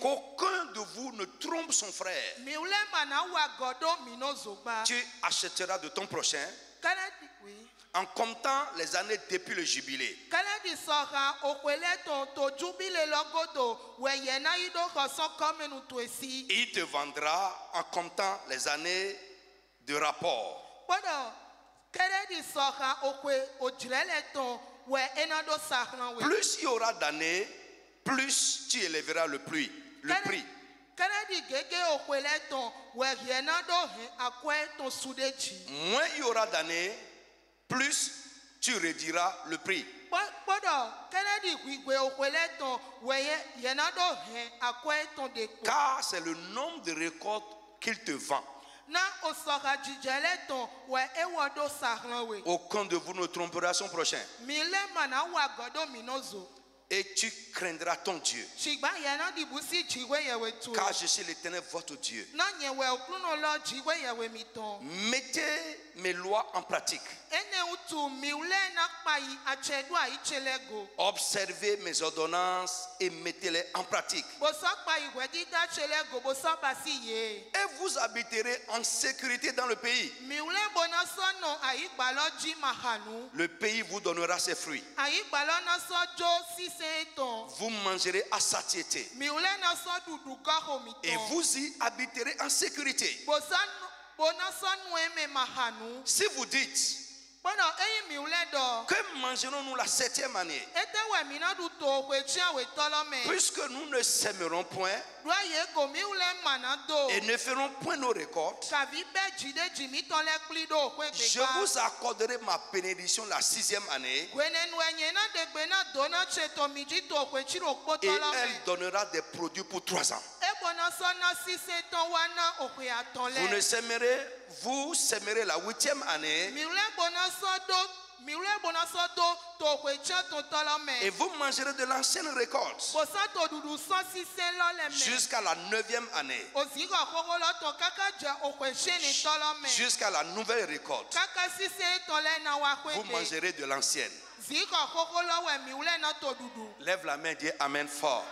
qu'aucun de vous ne trompe son frère. Tu achèteras de ton prochain en comptant les années depuis le jubilé. Il te vendra en comptant les années de rapport. Plus il y aura d'années, plus tu élèveras le prix. Moins il y aura d'années, plus tu réduiras le prix. Car c'est le nombre de récoltes qu'il te vend. Aucun de vous ne trompera son prochain. Et tu craindras ton Dieu. Car je suis l'Éternel votre Dieu. Mettez mes lois en pratique. Observez mes ordonnances et mettez-les en pratique. Et vous habiterez en sécurité dans le pays. Le pays vous donnera ses fruits. Vous mangerez à satiété. Et vous y habiterez en sécurité. Si vous dites, que mangerons-nous la 7e année? Puisque nous ne sèmerons point et ne ferons point nos récoltes, je vous accorderai ma bénédiction la 6e année. Et elle donnera des produits pour 3 ans. Vous sèmerez la 8e année. Et vous mangerez de l'ancienne récolte jusqu'à la 9e année. Jusqu'à la nouvelle récolte, vous mangerez de l'ancienne. Lève la main et dis Amen fort.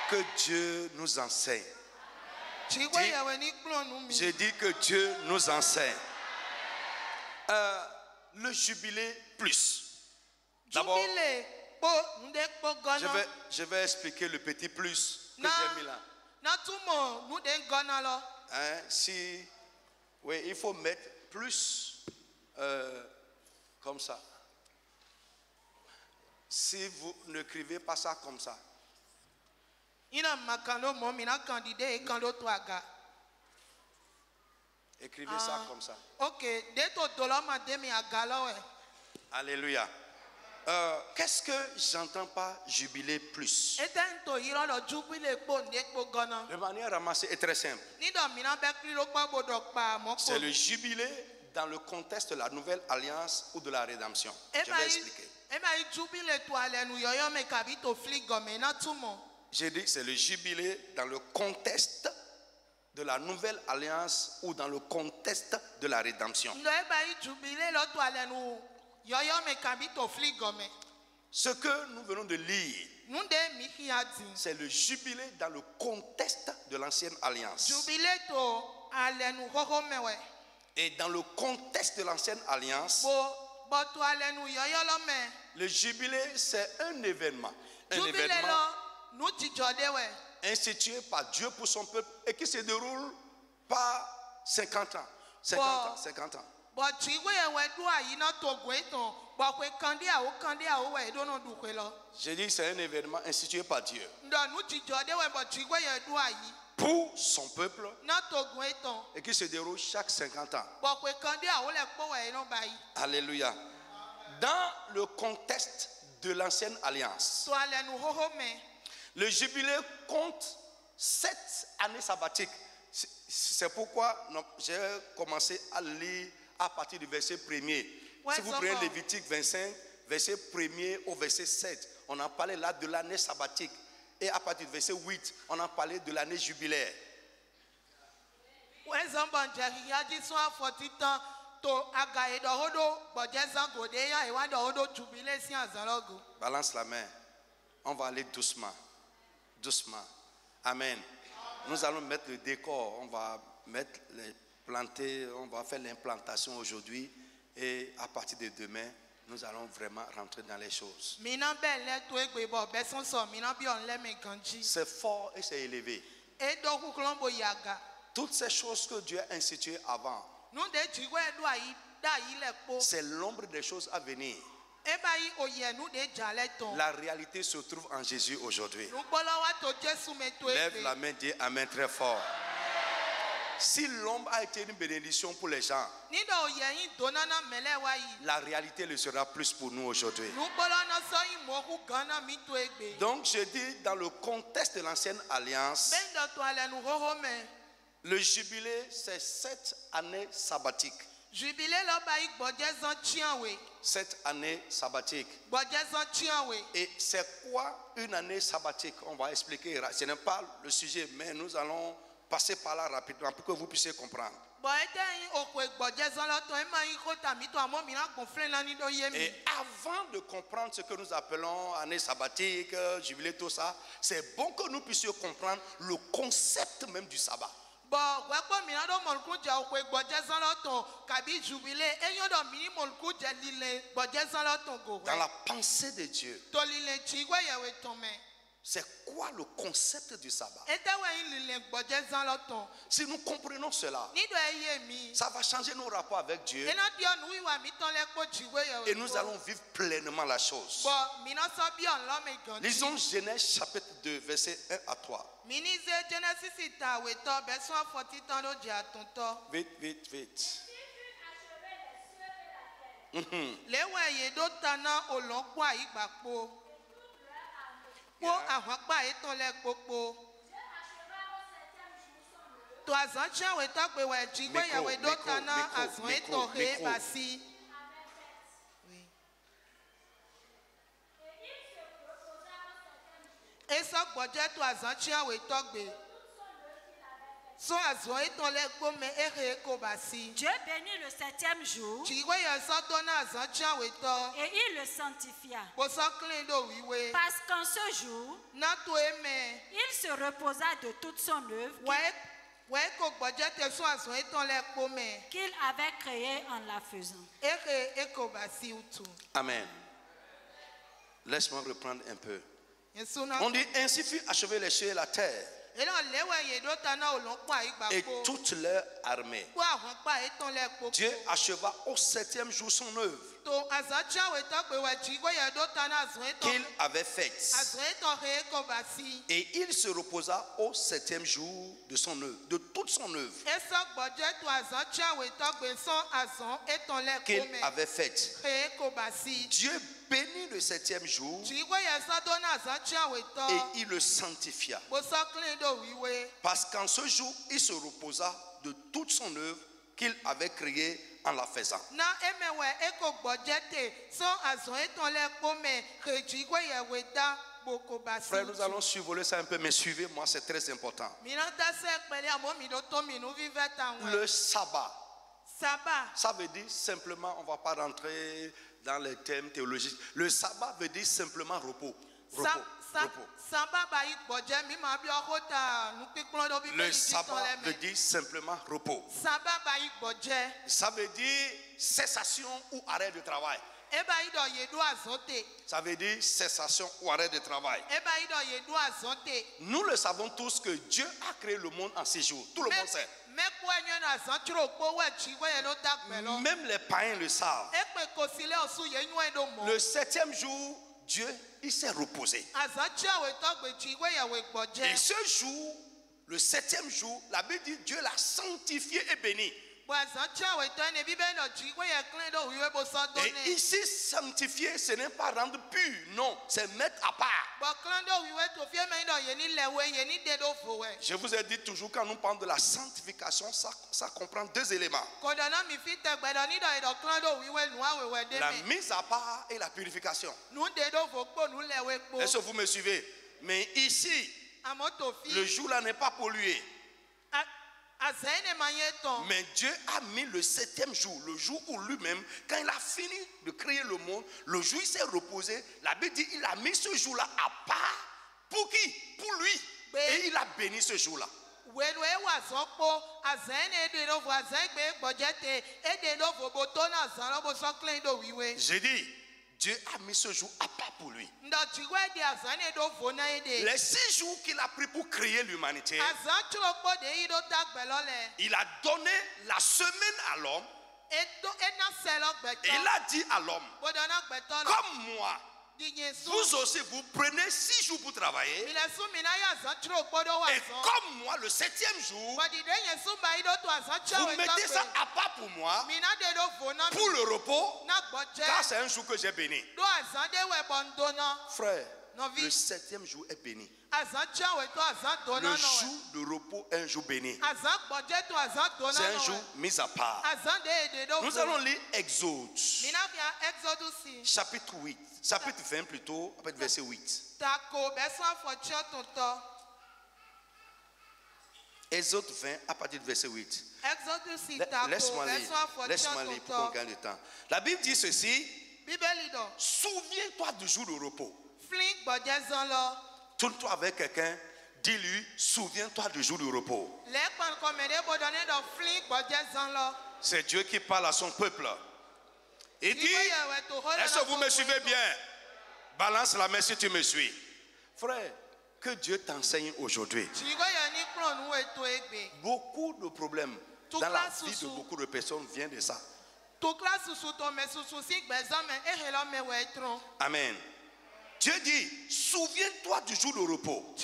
Que Dieu nous enseigne. J'ai dit que Dieu nous enseigne. Le jubilé plus. D'abord, je vais expliquer le petit plus que j'ai mis là. Oui, il faut mettre plus comme ça. Si vous n'écrivez pas ça comme ça. Écrivez ça comme ça. Ok. Alléluia. Qu'est-ce que j'entends par jubilé plus? De manière ramassée est très simple. C'est le jubilé dans le contexte de la nouvelle alliance ou de la rédemption. Je vais expliquer. J'ai dit que c'est le jubilé dans le contexte de la nouvelle alliance ou dans le contexte de la rédemption. Ce que nous venons de lire, c'est le jubilé dans le contexte de l'ancienne alliance. Et dans le contexte de l'ancienne alliance, le jubilé, c'est un événement. Un événement institué par Dieu pour son peuple et qui se déroule par 50 ans. 50 ans. J'ai dit c'est un événement institué par Dieu pour son peuple et qui se déroule chaque 50 ans. Alléluia. Dans le contexte de l'ancienne alliance, le jubilé compte 7 années sabbatiques. C'est pourquoi j'ai commencé à lire à partir du verset 1er. Si vous prenez Lévitique 25, verset 1er au verset 7, on en parlait là de l'année sabbatique. Et à partir du verset 8, on en parlait de l'année jubilaire. Balance la main. On va aller doucement. Doucement. Amen. Nous allons mettre le décor. On va mettre les planter. On va faire l'implantation aujourd'hui. Et à partir de demain, nous allons vraiment rentrer dans les choses. C'est fort et c'est élevé. Toutes ces choses que Dieu a instituées avant, c'est l'ombre des choses à venir. La réalité se trouve en Jésus aujourd'hui. Lève la main, dis Amen très fort. Si l'ombre a été une bénédiction pour les gens, la réalité le sera plus pour nous aujourd'hui. Donc je dis, dans le contexte de l'ancienne alliance, le jubilé, c'est 7 années sabbatiques. 7 années sabbatiques. Et c'est quoi une année sabbatique? On va expliquer. Ce n'est pas le sujet, mais nous allons passer par là rapidement pour que vous puissiez comprendre. Et avant de comprendre ce que nous appelons année sabbatique, jubilé, tout ça, c'est bon que nous puissions comprendre le concept même du sabbat. Dans la pensée de Dieu, c'est quoi le concept du sabbat? Si nous comprenons cela, ça va changer nos rapports avec Dieu et nous allons vivre pleinement la chose. Lisons Genèse chapitre 2, versets 1 à 3. Vite, vite, vite. Dieu bénit le 7e jour et il le sanctifia. Parce qu'en ce jour, il se reposa de toute son œuvre qu'il avait créée en la faisant. Amen. Laisse-moi reprendre un peu. On dit ainsi fut achevé les cieux et la terre et toute leur armée. Dieu acheva au 7e jour son œuvre qu'il avait faite. Et il se reposa au 7e jour de son œuvre, de toute son œuvre qu'il avait faite. Dieu bénit le 7e jour et il le sanctifia. Parce qu'en ce jour, il se reposa de toute son œuvre qu'il avait créée en la faisant. Frère, nous allons survoler ça un peu, mais suivez-moi, c'est très important. Le sabbat. Ça veut dire simplement, on ne va pas rentrer dans les termes théologiques, le sabbat veut dire simplement repos. Le sabbat veut dire simplement repos. Ça veut dire cessation ou arrêt de travail. Ça veut dire cessation ou arrêt de travail. Nous le savons tous que Dieu a créé le monde en 6 jours. Tout le monde sait. Même les païens le savent. Le 7e jour, Dieu, il s'est reposé. Et ce jour, le 7e jour, la Bible dit Dieu l'a sanctifié et béni. Et ici, sanctifier, ce n'est pas rendre pur, non, c'est mettre à part. Je vous ai dit toujours, quand nous parlons de la sanctification, ça comprend 2 éléments. La mise à part et la purification. Est-ce que vous me suivez? Mais ici, le jour-là n'est pas pollué. Mais Dieu a mis le 7e jour, le jour où lui-même, quand il a fini de créer le monde, le jour où il s'est reposé, la Bible dit il a mis ce jour-là à part. Pour qui? Pour lui. Et il a béni ce jour-là. J'ai dit, Dieu a mis ce jour à part pour lui. Les 6 jours qu'il a pris pour créer l'humanité, il a donné la semaine à l'homme. Et il a dit à l'homme, comme moi, vous aussi vous prenez 6 jours pour travailler. Et comme moi, le 7e jour, vous mettez ça à part pour moi, pour le repos, car c'est un jour que j'ai béni. Frère, le 7e jour est béni. Le jour de repos est un jour béni. C'est un jour mis à part. Nous allons lire Exode, chapitre 8. Chapitre 20 plutôt, après verset 8. Exode 20 à partir du verset 8. Laisse-moi lire pour qu'on gagne du temps. La Bible dit ceci. Souviens-toi du jour de repos. Tourne-toi avec quelqu'un, dis-lui, souviens-toi du jour de repos. C'est Dieu qui parle à son peuple. Il dit, est-ce que vous me suivez bien? Balance la main si tu me suis. Frère, que Dieu t'enseigne aujourd'hui. Beaucoup de problèmes dans la vie de beaucoup de personnes viennent de ça. Amen. Dieu dit, souviens-toi du jour de repos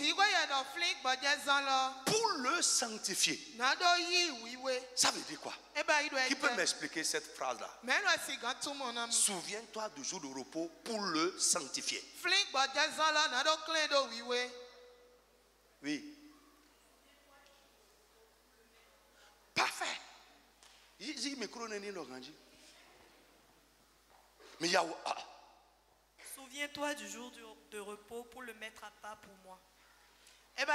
pour le sanctifier. Ça veut dire quoi? Qui peut m'expliquer cette phrase-là? Souviens-toi du jour de repos pour le sanctifier. Oui. Parfait. Mais il y a... Souviens-toi du jour de repos pour le mettre à part pour moi. 100%,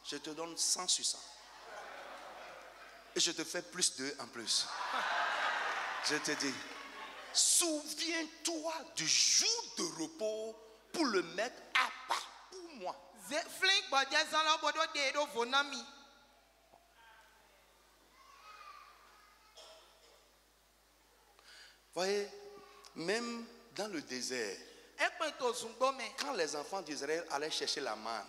je te donne 100 sur 100. Et je te fais plus 2 en plus. Je te dis, souviens-toi du jour de repos pour le mettre à part pour moi. Voyez, même dans le désert, quand les enfants d'Israël allaient chercher la manne,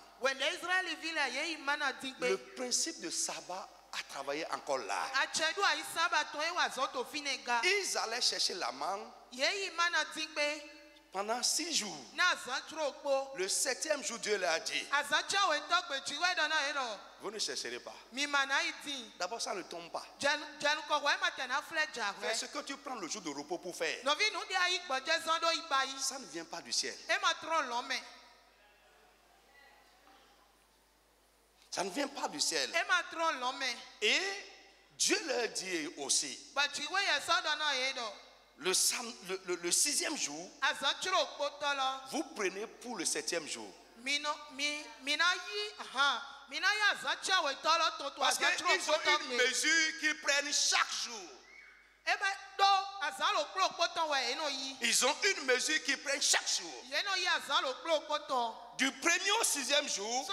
le principe de sabbat a travaillé encore là. Ils allaient chercher la manne pendant 6 jours. Le 7e jour, Dieu leur a dit, vous ne chercherez pas. D'abord, ça ne tombe pas. Mais ce que tu prends le jour de repos pour faire, ça ne vient pas du ciel. Ça ne vient pas du ciel. Et Dieu leur dit aussi, le 6e jour, vous prenez pour le 7e jour. Parce qu'ils ont une mesure qu'ils prennent chaque jour. Ils ont une mesure qu'ils prennent chaque jour. Du 1er au 6e jour,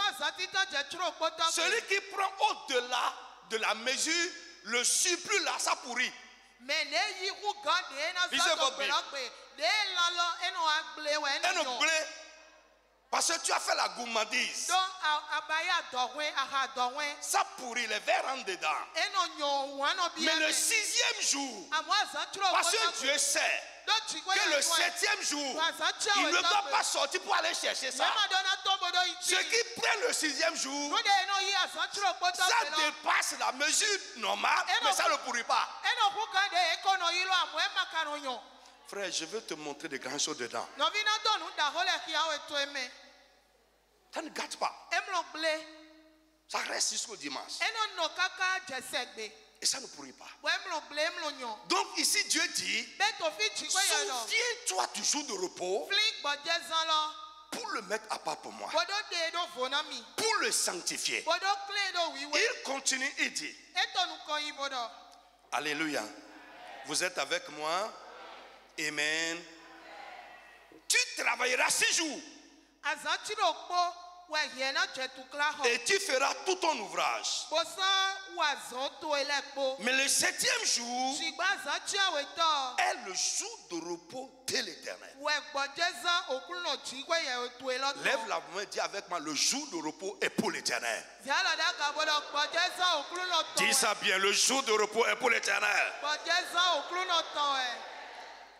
celui qui prend au-delà de la mesure, le surplus là, ça pourrit. Lisez votre Bible. Parce que tu as fait la gourmandise. Ça pourrit, les vers rentrent dedans. Mais le 6e jour, parce que Dieu sait que le 7e jour, il ne doit pas sortir pour aller chercher ça. Ceux qui prennent le 6e jour, ça dépasse la mesure normale, mais ça ne pourrit pas. Frère, je veux te montrer des grandes choses dedans. Ça ne gâte pas. Ça reste jusqu'au dimanche. Et ça ne pourrit pas. Donc ici Dieu dit, souviens-toi du jour de repos pour le mettre à part pour moi, pour le sanctifier. Il continue et dit, alléluia, vous êtes avec moi? Amen. Tu travailleras 6 jours et tu feras tout ton ouvrage. Mais le 7e jour est le jour de repos de l'Éternel. Lève la main et dis avec moi, le jour de repos est pour l'Éternel. Dis ça bien, le jour de repos est pour l'Éternel.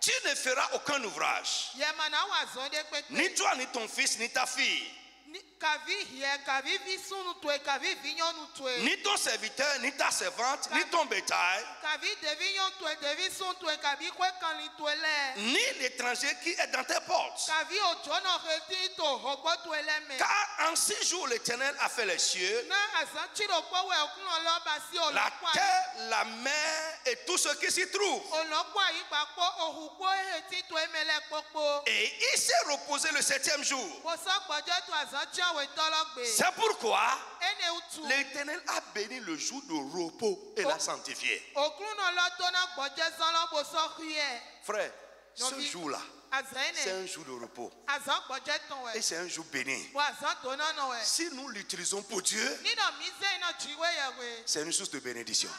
Tu ne feras aucun ouvrage, ni toi, ni ton fils, ni ta fille, ni ton serviteur, ni ta servante, ni ton bétail, ni l'étranger qui est dans tes portes. Car en 6 jours l'Éternel a fait les cieux, la terre, la mer et tout ce qui s'y trouve. Et il s'est reposé le 7e jour. C'est pourquoi l'Éternel a béni le jour de repos et l'a sanctifié. Frère, ce jour-là, c'est un jour de repos. Et c'est un jour béni. Si nous l'utilisons pour Dieu, c'est une source de bénédiction.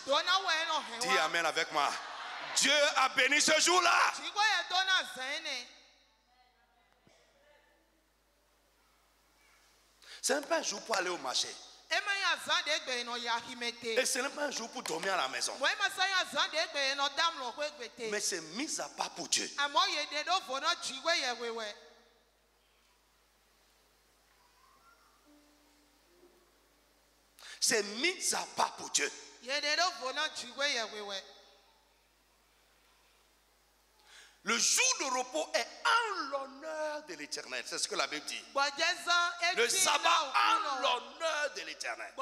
Dis amen avec moi. Dieu a béni ce jour-là. Ce n'est pas un jour pour aller au marché. Et ce n'est pas un jour pour dormir à la maison. Mais c'est mis à part pour Dieu. C'est mis à part pour Dieu. Le jour de repos est en l'honneur de l'Éternel. C'est ce que la Bible dit. Le sabbat en l'honneur de l'Éternel.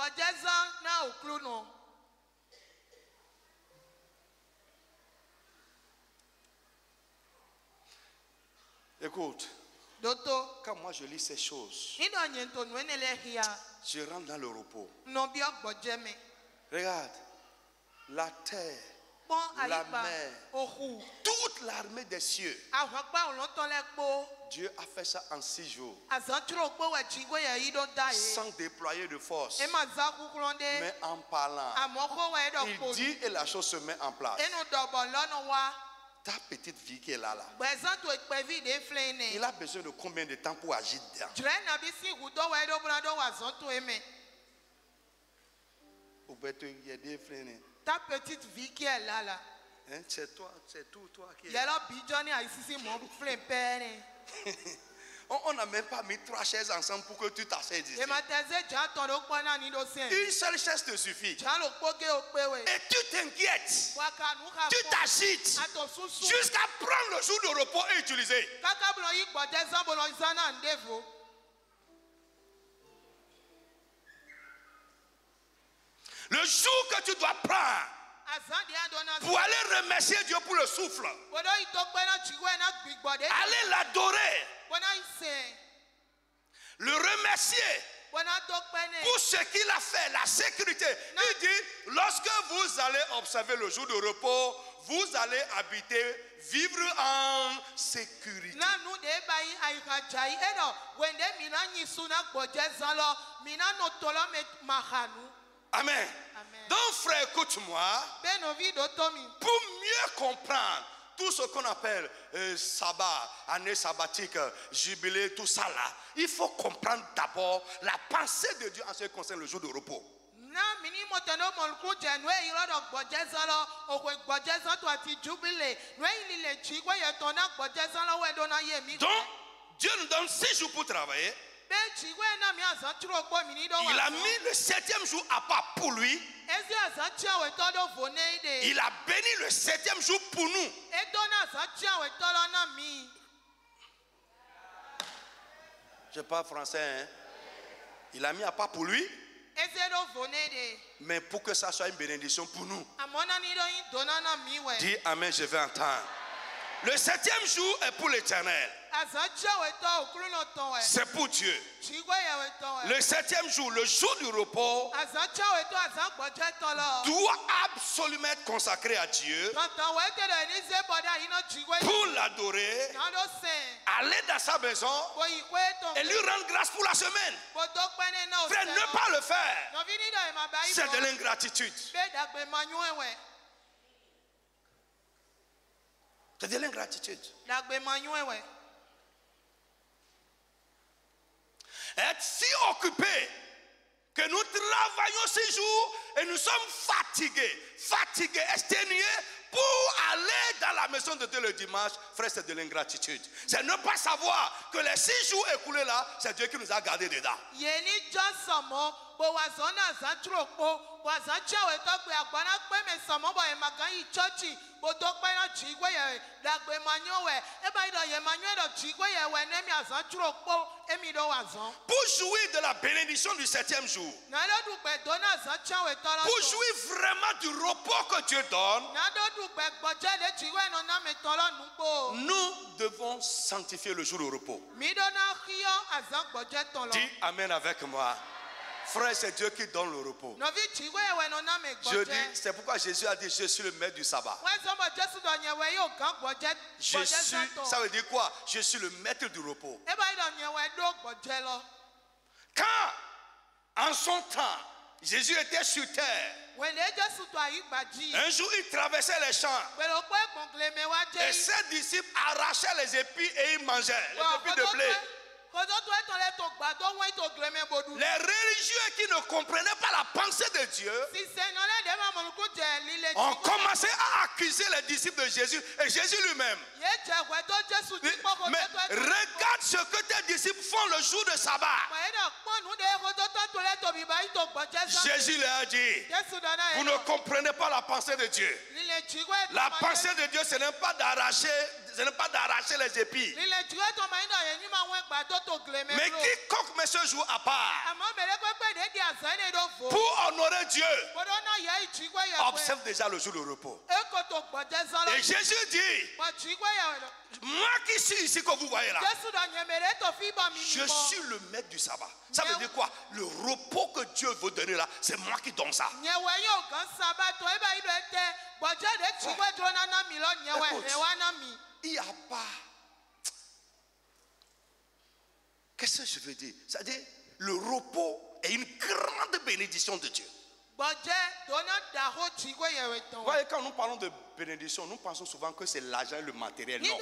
Écoute, quand moi je lis ces choses, je rentre dans le repos. Regarde, la terre, la mer, toute l'armée des cieux. Dieu a fait ça en 6 jours, sans déployer de force, mais en parlant. Il dit et la chose se met en place. Ta petite vie qui est là, il a besoin de combien de temps pour agir dedans? Ta petite vie qui est là. Hein, c'est toi, c'est tout toi qui est là. On n'a même pas mis 3 chaises ensemble pour que tu t'asseyes ici. Une seule chaise te suffit. Et tu t'inquiètes. Tu t'agites jusqu'à prendre le jour de repos et utiliser. Le jour que tu dois prendre pour aller remercier Dieu pour le souffle, aller l'adorer, le remercier pour ce qu'il a fait, la sécurité. Il dit, lorsque vous allez observer le jour de repos, vous allez habiter, vivre en sécurité. Amen. Donc frère, écoute-moi. Pour mieux comprendre tout ce qu'on appelle sabbat, année sabbatique, jubilé, tout ça là, il faut comprendre d'abord la pensée de Dieu en ce qui concerne le jour de repos. Donc, Dieu nous donne 6 jours pour travailler. Il a mis le 7e jour à part pour lui. Il a béni le 7e jour pour nous. Je parle français, hein? Il a mis à part pour lui. Mais pour que ça soit une bénédiction pour nous. Dis amen, je vais entendre. Le 7e jour est pour l'Éternel. C'est pour Dieu. Le 7e jour, le jour du repos, doit absolument être consacré à Dieu pour l'adorer, aller dans sa maison et lui rendre grâce pour la semaine. Frère, ne pas le faire, c'est de l'ingratitude. C'est de l'ingratitude. Être si occupé que nous travaillons 6 jours et nous sommes fatigués, exténués pour aller dans la maison de Dieu le dimanche, frère, c'est de l'ingratitude. C'est ne pas savoir que les 6 jours écoulés là, c'est Dieu qui nous a gardés dedans. Pour jouir de la bénédiction du 7e jour, pour jouir vraiment du repos que Dieu donne, nous devons sanctifier le jour de repos. Dis amen avec moi. Frère, c'est Dieu qui donne le repos. Je dis, c'est pourquoi Jésus a dit, je suis le maître du sabbat. Ça veut dire quoi? Je suis le maître du repos. Quand, en son temps, Jésus était sur terre, un jour il traversait les champs et ses disciples arrachaient les épis et ils mangeaient les épis de blé. Les religieux qui ne comprenaient pas la pensée de Dieu ont commencé à accuser les disciples de Jésus et Jésus lui-même. Mais regarde ce que tes disciples font le jour de sabbat. Jésus leur a dit, vous ne comprenez pas la pensée de Dieu. La pensée de Dieu, ce n'est pas d'arracher les épis. Mais quiconque met ce jour à part pour honorer Dieu observe déjà le jour de repos. Et Jésus dit, moi qui suis ici que vous voyez là, je suis le maître du sabbat. Ça veut dire quoi? Le repos que Dieu veut donner là, c'est moi qui donne ça. Écoute, il n'y a pas. Qu'est-ce que je veux dire? C'est-à-dire, le repos est une grande bénédiction de Dieu. Vous voyez, quand nous parlons de bénédiction, nous pensons souvent que c'est l'argent et le matériel. Non.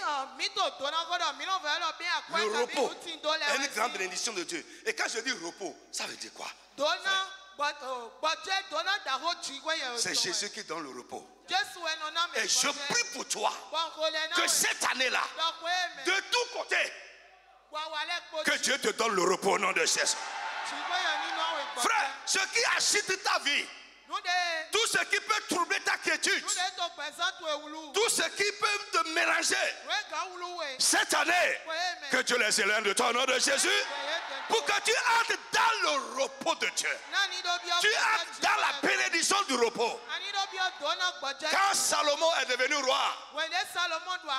Le repos est une grande bénédiction de Dieu. Et quand je dis repos, ça veut dire quoi? C'est Jésus qui donne le repos. Et je prie pour toi que cette année-là, de tous côtés, que Dieu te donne le repos au nom de Jésus. Frère, ce qui agite ta vie, tout ce qui peut troubler ta quiétude, Tout ce qui peut te mélanger cette année, que Dieu les éloigne de toi au nom de Jésus, pour que tu entres dans le repos de Dieu. Tu entres dans la bénédiction du repos. Quand Salomon est devenu roi,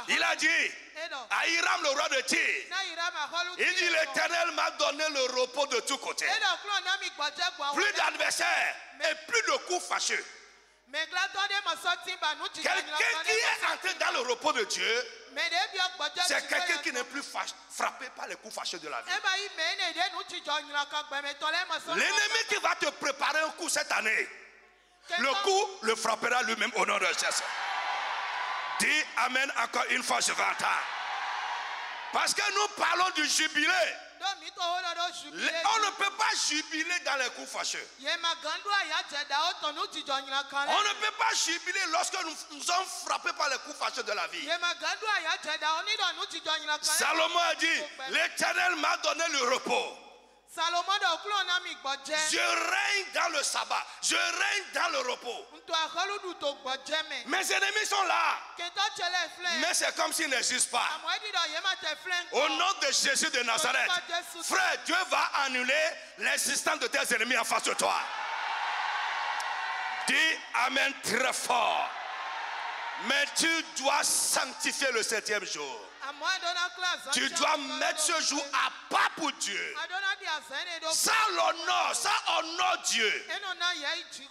il a dit à Hiram, le roi de Tyr, il dit: l'Éternel m'a donné le repos de tous côtés. Plus d'adversaires et plus de coups fâcheux. Quelqu'un qui est entré dans le repos de Dieu, c'est quelqu'un qui n'est plus frappé par les coups fâcheux de la vie. L'ennemi qui va te préparer un coup cette année, le coup le frappera lui-même au nom de Jésus. Dis Amen encore une fois sur 20 ans. Parce que nous parlons du jubilé. On ne peut pas jubiler dans les coups fâcheux. On ne peut pas jubiler lorsque nous sommes frappés par les coups fâcheux de la vie. Salomon a dit: l'Éternel m'a donné le repos. Je règne dans le sabbat. Je règne dans le repos. Mes ennemis sont là. Mais c'est comme s'ils n'existent pas. Au nom de Jésus de Nazareth, frère, Dieu va annuler l'existence de tes ennemis en face de toi. Dis Amen très fort. Mais tu dois sanctifier le 7e jour. Tu dois mettre ce jour à part pour Dieu. Ça l'honore, ça honore Dieu.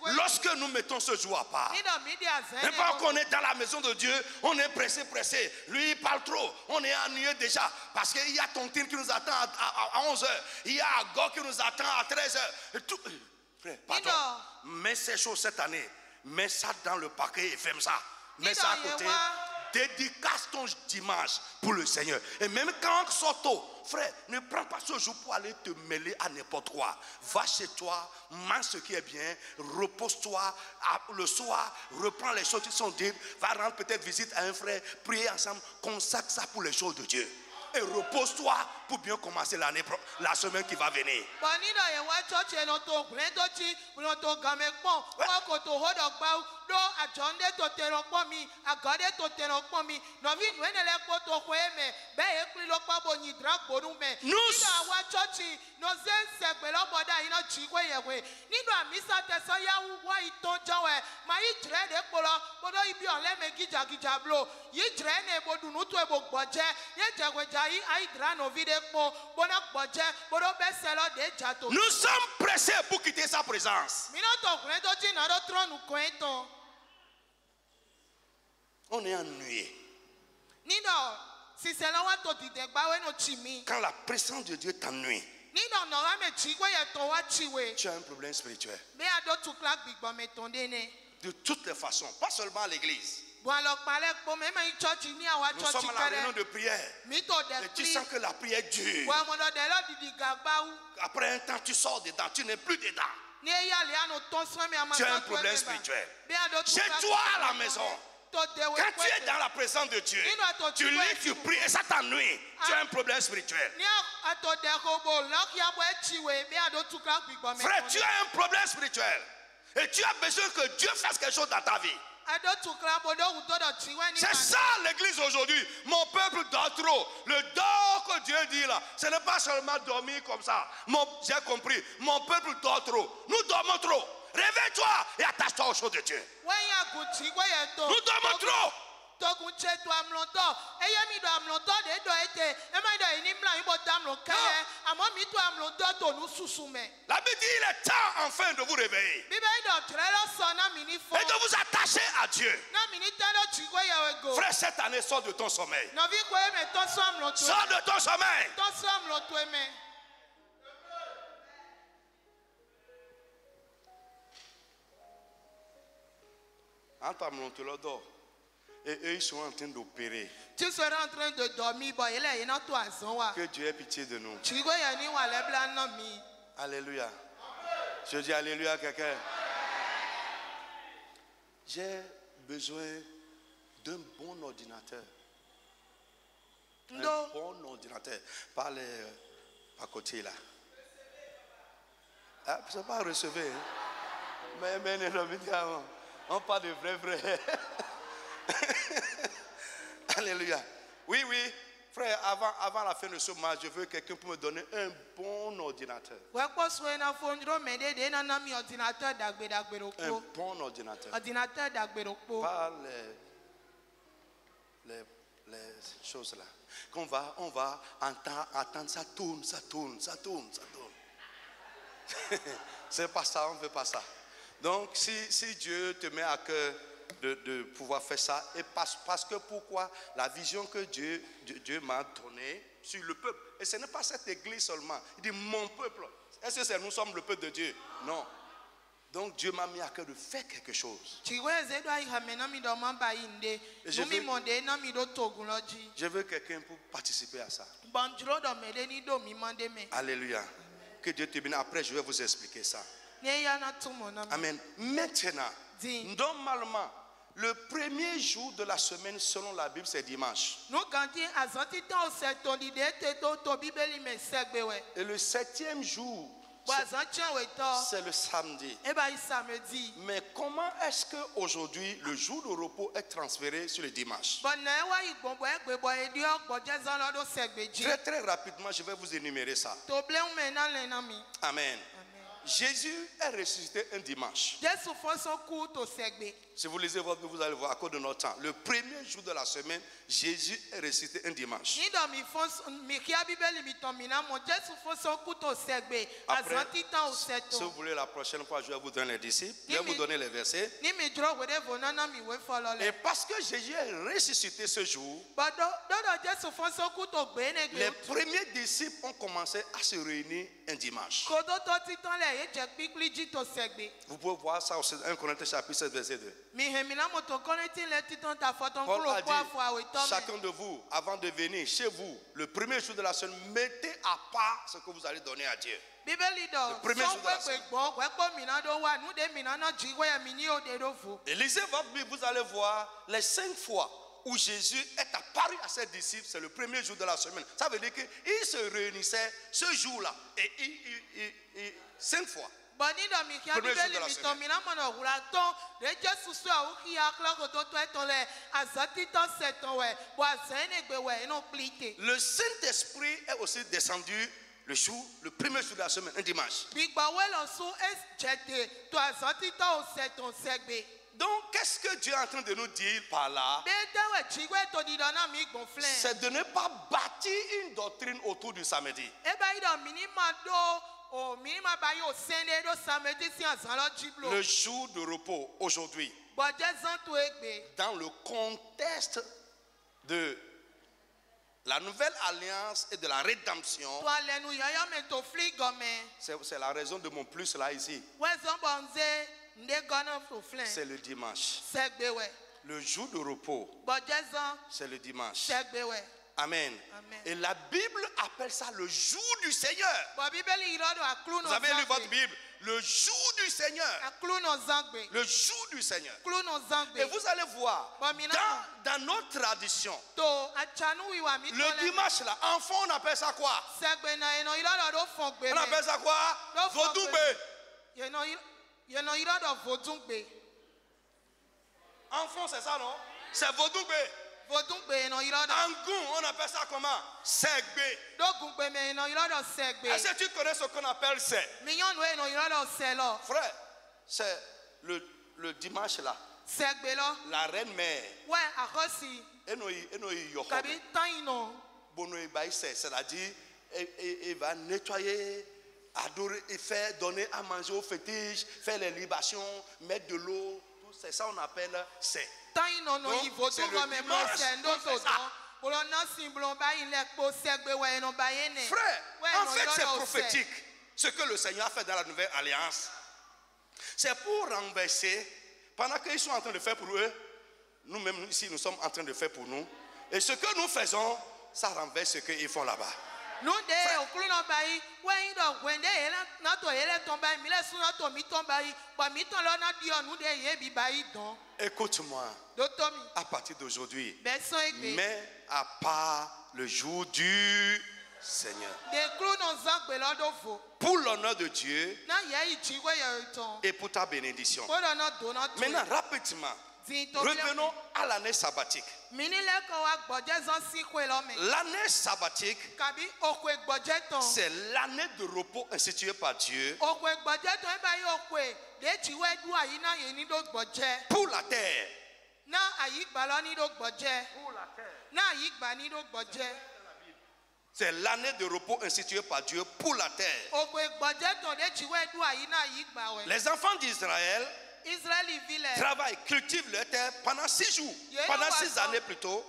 Lorsque nous mettons ce jour à part, même pas qu'on est dans la maison de Dieu, on est pressé. Lui il parle trop, on est ennuyé déjà. Parce qu'il y a Tontine qui nous attend à 11h. Il y a Agor qui nous attend à 13h. Frère, pardon. Mets ces choses cette année. Mets ça dans le paquet et ferme ça. Mets ça à côté. Dédicace ton dimanche pour le Seigneur. Et même quand on sort tôt, frère, ne prends pas ce jour pour aller te mêler à n'importe quoi. Va chez toi, mange ce qui est bien, repose-toi. Le soir, reprends les choses qui sont dites. Va rendre peut-être visite à un frère, prier ensemble, consacre ça pour les choses de Dieu. Et repose-toi pour bien commencer l'année, la semaine qui va venir. Nous sommes pressés pour quitter sa présence. On est ennuyé. Quand la présence de Dieu t'ennuie, tu as un problème spirituel. De toutes les façons, pas seulement à l'église. Nous sommes à la réunion de prière. Et tu sens que la prière dure. Après un temps, tu sors dedans. Tu n'es plus dedans. Tu as un problème spirituel. Chez toi à la maison, quand tu es dans la présence de Dieu, tu lis, tu pries et ça t'ennuie. Tu as un problème spirituel. Frère, tu as un problème spirituel. Et tu as besoin que Dieu fasse quelque chose dans ta vie. C'est ça l'église aujourd'hui. Mon peuple dort trop. Le dort que Dieu dit là, ce n'est pas seulement dormir comme ça. J'ai compris. Mon peuple dort trop. Nous dormons trop. Réveille-toi et attache-toi aux choses de Dieu. Nous dormons trop. La Bible dit il est temps enfin de vous réveiller et de vous attacher à Dieu. Frère, cette année, sors de ton sommeil. Sors de ton sommeil. Et eux, ils sont en train d'opérer. Tu seras en train de dormir. Que Dieu ait pitié de nous. Alléluia. Je dis alléluia à quelqu'un. J'ai besoin d'un bon ordinateur. Un bon ordinateur. Pas les à côté là. Ah, c'est pas recevoir. Mais on parle de vrai. Alléluia. Oui, oui. Frère, avant la fin de ce match, je veux quelqu'un pour me donner un bon ordinateur. Un bon ordinateur. Pas les choses là. On va attendre, ça tourne. C'est pas ça, on ne veut pas ça. Donc, si Dieu te met à cœur de pouvoir faire ça, et parce que pourquoi la vision que Dieu m'a donnée sur le peuple, et ce n'est pas cette église seulement, il dit mon peuple. Est-ce que nous sommes le peuple de Dieu? Non. Donc Dieu m'a mis à cœur de faire quelque chose. Je veux quelqu'un pour participer à ça. Alléluia. Que Dieu te bénisse. Après, je vais vous expliquer ça. Amen. Maintenant, normalement, le premier jour de la semaine, selon la Bible, c'est dimanche. Et le 7e jour, c'est le samedi. Mais comment est-ce qu'aujourd'hui, le jour de repos est transféré sur le dimanche? Très très rapidement, je vais vous énumérer ça. Amen. Jésus est ressuscité un dimanche. Si vous lisez votre Bible, vous allez voir à cause de notre temps. Le premier jour de la semaine, Jésus est ressuscité un dimanche. Après, si vous voulez la prochaine fois, je vais vous donner les disciples. Je vais vous donner les versets. Et parce que Jésus est ressuscité ce jour, les premiers disciples ont commencé à se réunir un dimanche. Vous pouvez voir ça au 1 Corinthiens chapitre 7 verset 2. Paul a dit, chacun de vous, avant de venir chez vous, le premier jour de la semaine, mettez à part ce que vous allez donner à Dieu. Le premier jour de la semaine. Et lisez votre Bible, vous allez voir les 5 fois où Jésus est apparu à ses disciples, c'est le premier jour de la semaine. Ça veut dire qu'ils se réunissaient ce jour-là. Et 5 fois. Premier jour de la semaine. Le Saint-Esprit est aussi descendu le premier jour de la semaine, un dimanche. Donc, qu'est-ce que Dieu est en train de nous dire par là? C'est de ne pas bâtir une doctrine autour du samedi. Le jour de repos aujourd'hui, dans le contexte de la nouvelle alliance et de la rédemption, c'est la raison de mon plus là ici. C'est le dimanche. Le jour de repos, c'est le dimanche. Amen. Et la Bible appelle ça le jour du Seigneur. Vous avez lu votre Bible? Le jour du Seigneur. Le jour du Seigneur. Et vous allez voir, dans notre tradition, le dimanche là, enfant, on appelle ça quoi? On appelle ça quoi? Vodoumbé. Enfant, c'est ça, non? C'est Vodoumbé. Angoum, on appelle ça comment? Segbé. Est-ce que tu connais ce qu'on appelle c'est? Frère, c'est le dimanche là. La reine mère. C'est-à-dire, il va nettoyer, adorer, et faire donner à manger aux fétiches, faire les libations, mettre de l'eau. C'est ça qu'on appelle c'est. Donc, c'est le dimanche. Frère, en fait c'est prophétique. Ce que le Seigneur a fait dans la nouvelle alliance, c'est pour renverser, pendant qu'ils sont en train de faire pour eux, nous-mêmes ici nous sommes en train de faire pour nous. Et ce que nous faisons, ça renverse ce qu'ils font là-bas. Écoute-moi, à partir d'aujourd'hui, mets à part le jour du Seigneur pour l'honneur de Dieu et pour ta bénédiction. Maintenant, rapidement, Revenons à l'année sabbatique. L'année sabbatique, c'est l'année de repos instituée par Dieu pour la terre. C'est l'année de repos instituée par Dieu pour la terre. Les enfants d'Israël travaillent, cultivent leur terre pendant 6 jours, pendant 6 années plutôt.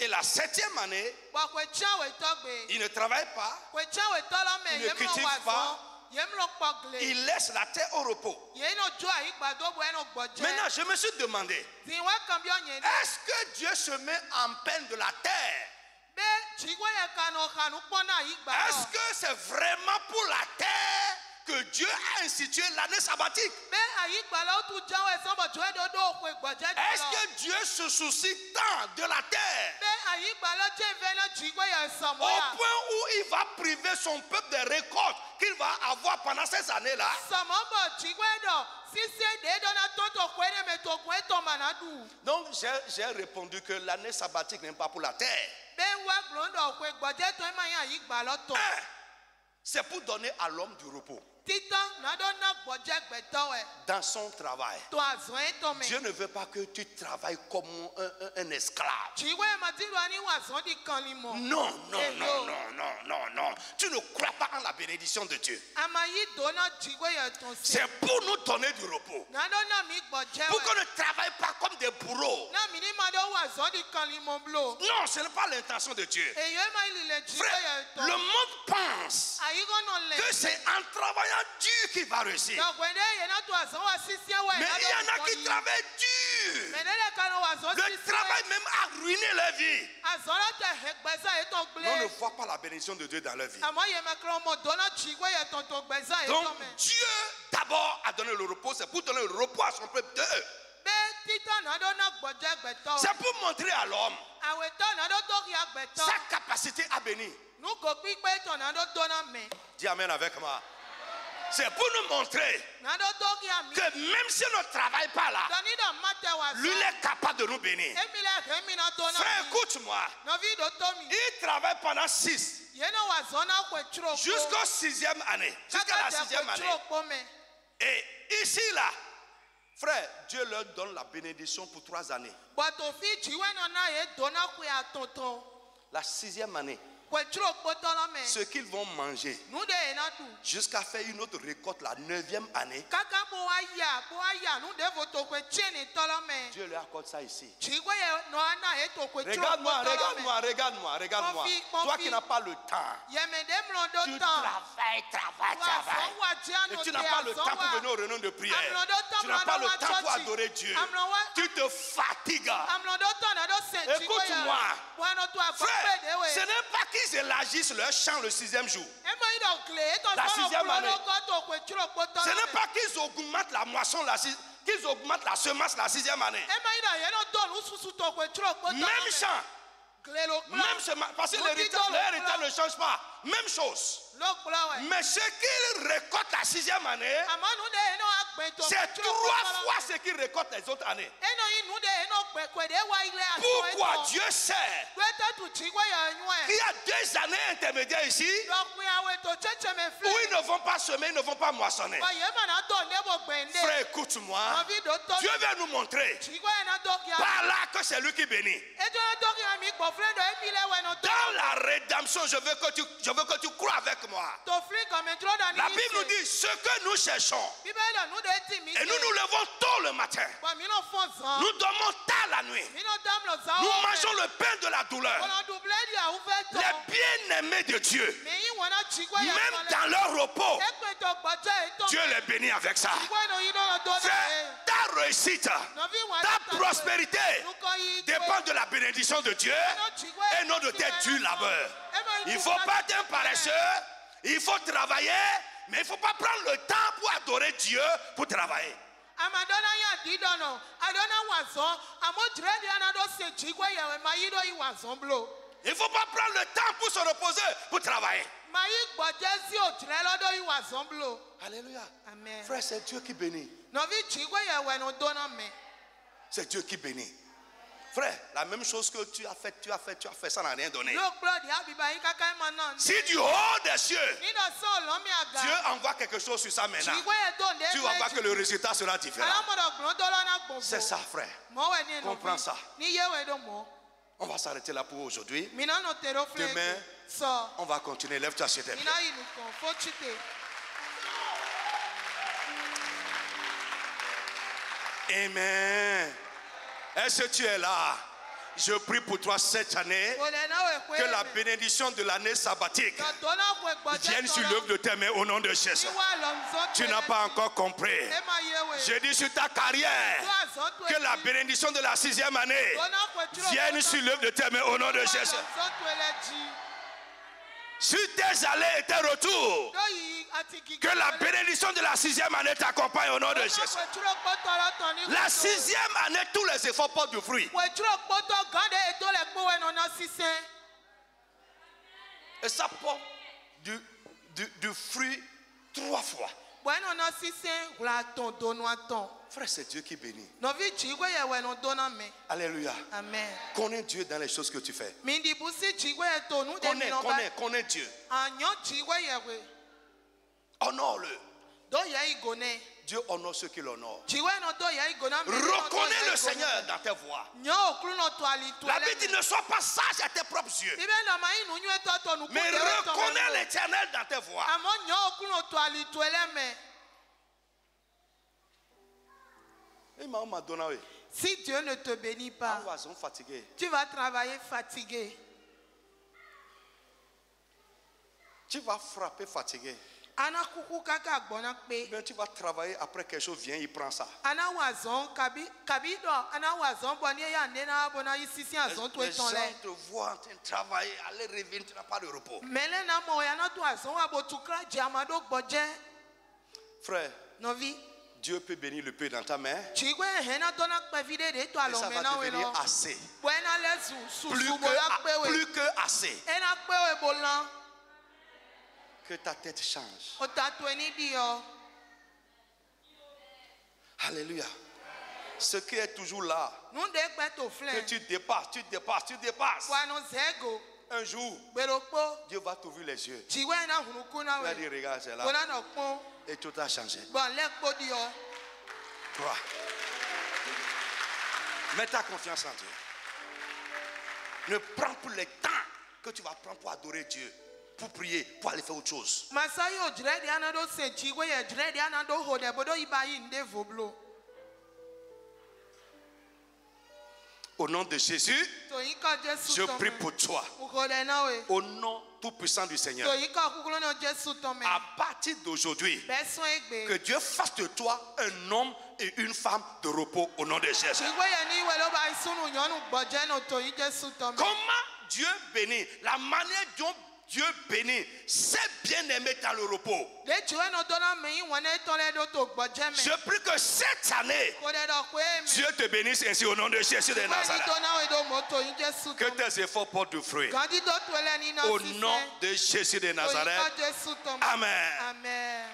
Et la 7e année, ils ne travaillent pas, ils ne cultivent pas, ils laissent la terre au repos. Maintenant, je me suis demandé, est-ce que Dieu se met en peine de la terre? Est-ce que c'est vraiment pour la terre que Dieu a institué l'année sabbatique? Est-ce que Dieu se soucie tant de la terre au point où il va priver son peuple des récoltes qu'il va avoir pendant ces années-là? Donc j'ai répondu que l'année sabbatique n'est pas pour la terre. C'est pour donner à l'homme du repos dans son travail. Dieu ne veut pas que tu travailles comme un esclave. Non, non, non, non, non, non, non. Tu ne crois pas en la bénédiction de Dieu. C'est pour nous donner du repos. Pour qu'on ne travaille pas comme des bourreaux. Non, ce n'est pas l'intention de Dieu. Frère, le monde pense que c'est en travaillant dur qu'il va réussir. Mais il y en a qui travaillent dur. Le travail même a ruiné leur vie. On ne voit pas la bénédiction de Dieu dans leur vie. Donc Dieu d'abord a donné le repos. C'est pour donner le repos à son peuple d'eux. C'est pour montrer à l'homme sa capacité à bénir. Dis amen avec moi. C'est pour nous montrer que même si on ne travaille pas là, lui est capable de nous bénir. Frère, écoute-moi. Il travaille pendant 6. Jusqu'au 6e année. Jusqu'à la 6e année. Et ici là, frère, Dieu leur donne la bénédiction pour 3 années. La 6e année. Ce qu'ils vont manger jusqu'à faire une autre récolte la 9e année. Dieu leur accorde ça ici. Regarde-moi, regarde-moi, regarde-moi, regarde-moi. Toi qui n'as pas le temps, tu travailles. Et tu n'as pas le temps pour venir au réunion de prière. Tu n'as pas le temps pour adorer Dieu. Tu te fatigues. Écoute-moi, frère, ce n'est pas qu'ils élargissent leur champ le 6e jour. La 6e année. Ce n'est pas qu'ils augmentent la moisson, qu'ils augmentent la semence la 6e année. Même champ. Même semence. Parce que l'héritage ne change pas. Même chose. Mais ce qu'ils récoltent la 6e année, c'est 3 fois ce qu'ils récoltent les autres années. Pourquoi Dieu sait qu'il y a 2 années intermédiaires ici où ils ne vont pas semer, ils ne vont pas moissonner. Frère, écoute-moi. Dieu veut nous montrer par là que c'est lui qui bénit. Dans la rédemption, je veux que tu crois avec moi. La Bible nous dit ce que nous cherchons. Et nous nous levons tôt le matin. Nous dormons tard la nuit. Nous mangeons le pain de la douleur. Les bien-aimés de Dieu, même dans leur repos, Dieu les bénit avec ça. Frère, ta réussite, ta prospérité dépend de la bénédiction de Dieu et non de tes durs labeurs. Il ne faut pas être un paresseux. Il faut travailler, mais il ne faut pas prendre le temps pour adorer Dieu, pour travailler. Il ne faut pas prendre le temps pour se reposer, pour travailler. Alléluia. Amen. Frère, c'est Dieu qui bénit. C'est Dieu qui bénit. Frère, la même chose que tu as fait, ça n'a rien donné. Si du haut des cieux, Dieu envoie quelque chose sur ça maintenant, tu vas voir que le résultat sera différent. C'est ça, frère. Comprends ça. On va s'arrêter là pour aujourd'hui. Demain, on va continuer. Lève-toi sur tes pieds. Amen. Est-ce que tu es là? Je prie pour toi cette année que la bénédiction de l'année sabbatique vienne sur l'œuvre de tes mains au nom de Jésus. Tu n'as pas encore compris. Je dis sur ta carrière que la bénédiction de la 6e année vienne sur l'œuvre de tes mains au nom de Jésus. Sur tes allées et tes retours, que la bénédiction de la 6e année t'accompagne au nom de Jésus. La 6e année, tous les efforts portent du fruit. Et ça porte du fruit 3 fois. Frère, c'est Dieu qui bénit. Alléluia. Amen. Connais Dieu dans les choses que tu fais. Connais Dieu. Honore-le. Dieu honore ceux qui l'honorent. Reconnais le Seigneur dans tes voies. La Bible dit ne sois pas sage à tes propres yeux, mais reconnais l'Éternel dans tes voies. Si Dieu ne te bénit pas, tu vas travailler fatigué. Tu vas frapper fatigué. Mais tu vas travailler après quelque chose vient, il prend ça. Les gens te voient en train de travailler, aller revenir, tu n'as pas de repos. Frère, Dieu peut bénir le peu dans ta main. Et ça va devenir assez. Plus que assez. Que ta tête change. Alléluia. Ce qui est toujours là, que tu dépasses. Un jour, Dieu va t'ouvrir les yeux. Tu vas dire, regarde, c'est là. Et tout a changé. Crois. Mets ta confiance en Dieu. Ne prends plus le temps que tu vas prendre pour adorer Dieu, pour prier, pour aller faire autre chose. Au nom de Jésus, je prie pour toi. Au nom tout-puissant du Seigneur. À partir d'aujourd'hui, que Dieu fasse de toi un homme et une femme de repos au nom de Jésus. Comment Dieu bénit? La manière dont Dieu bénit, c'est bien aimé dans le repos. Je prie que cette année, Dieu te bénisse ainsi au nom de Jésus de Nazareth. Que tes efforts portent du fruit. Au nom de Jésus de Nazareth. Amen. Amen.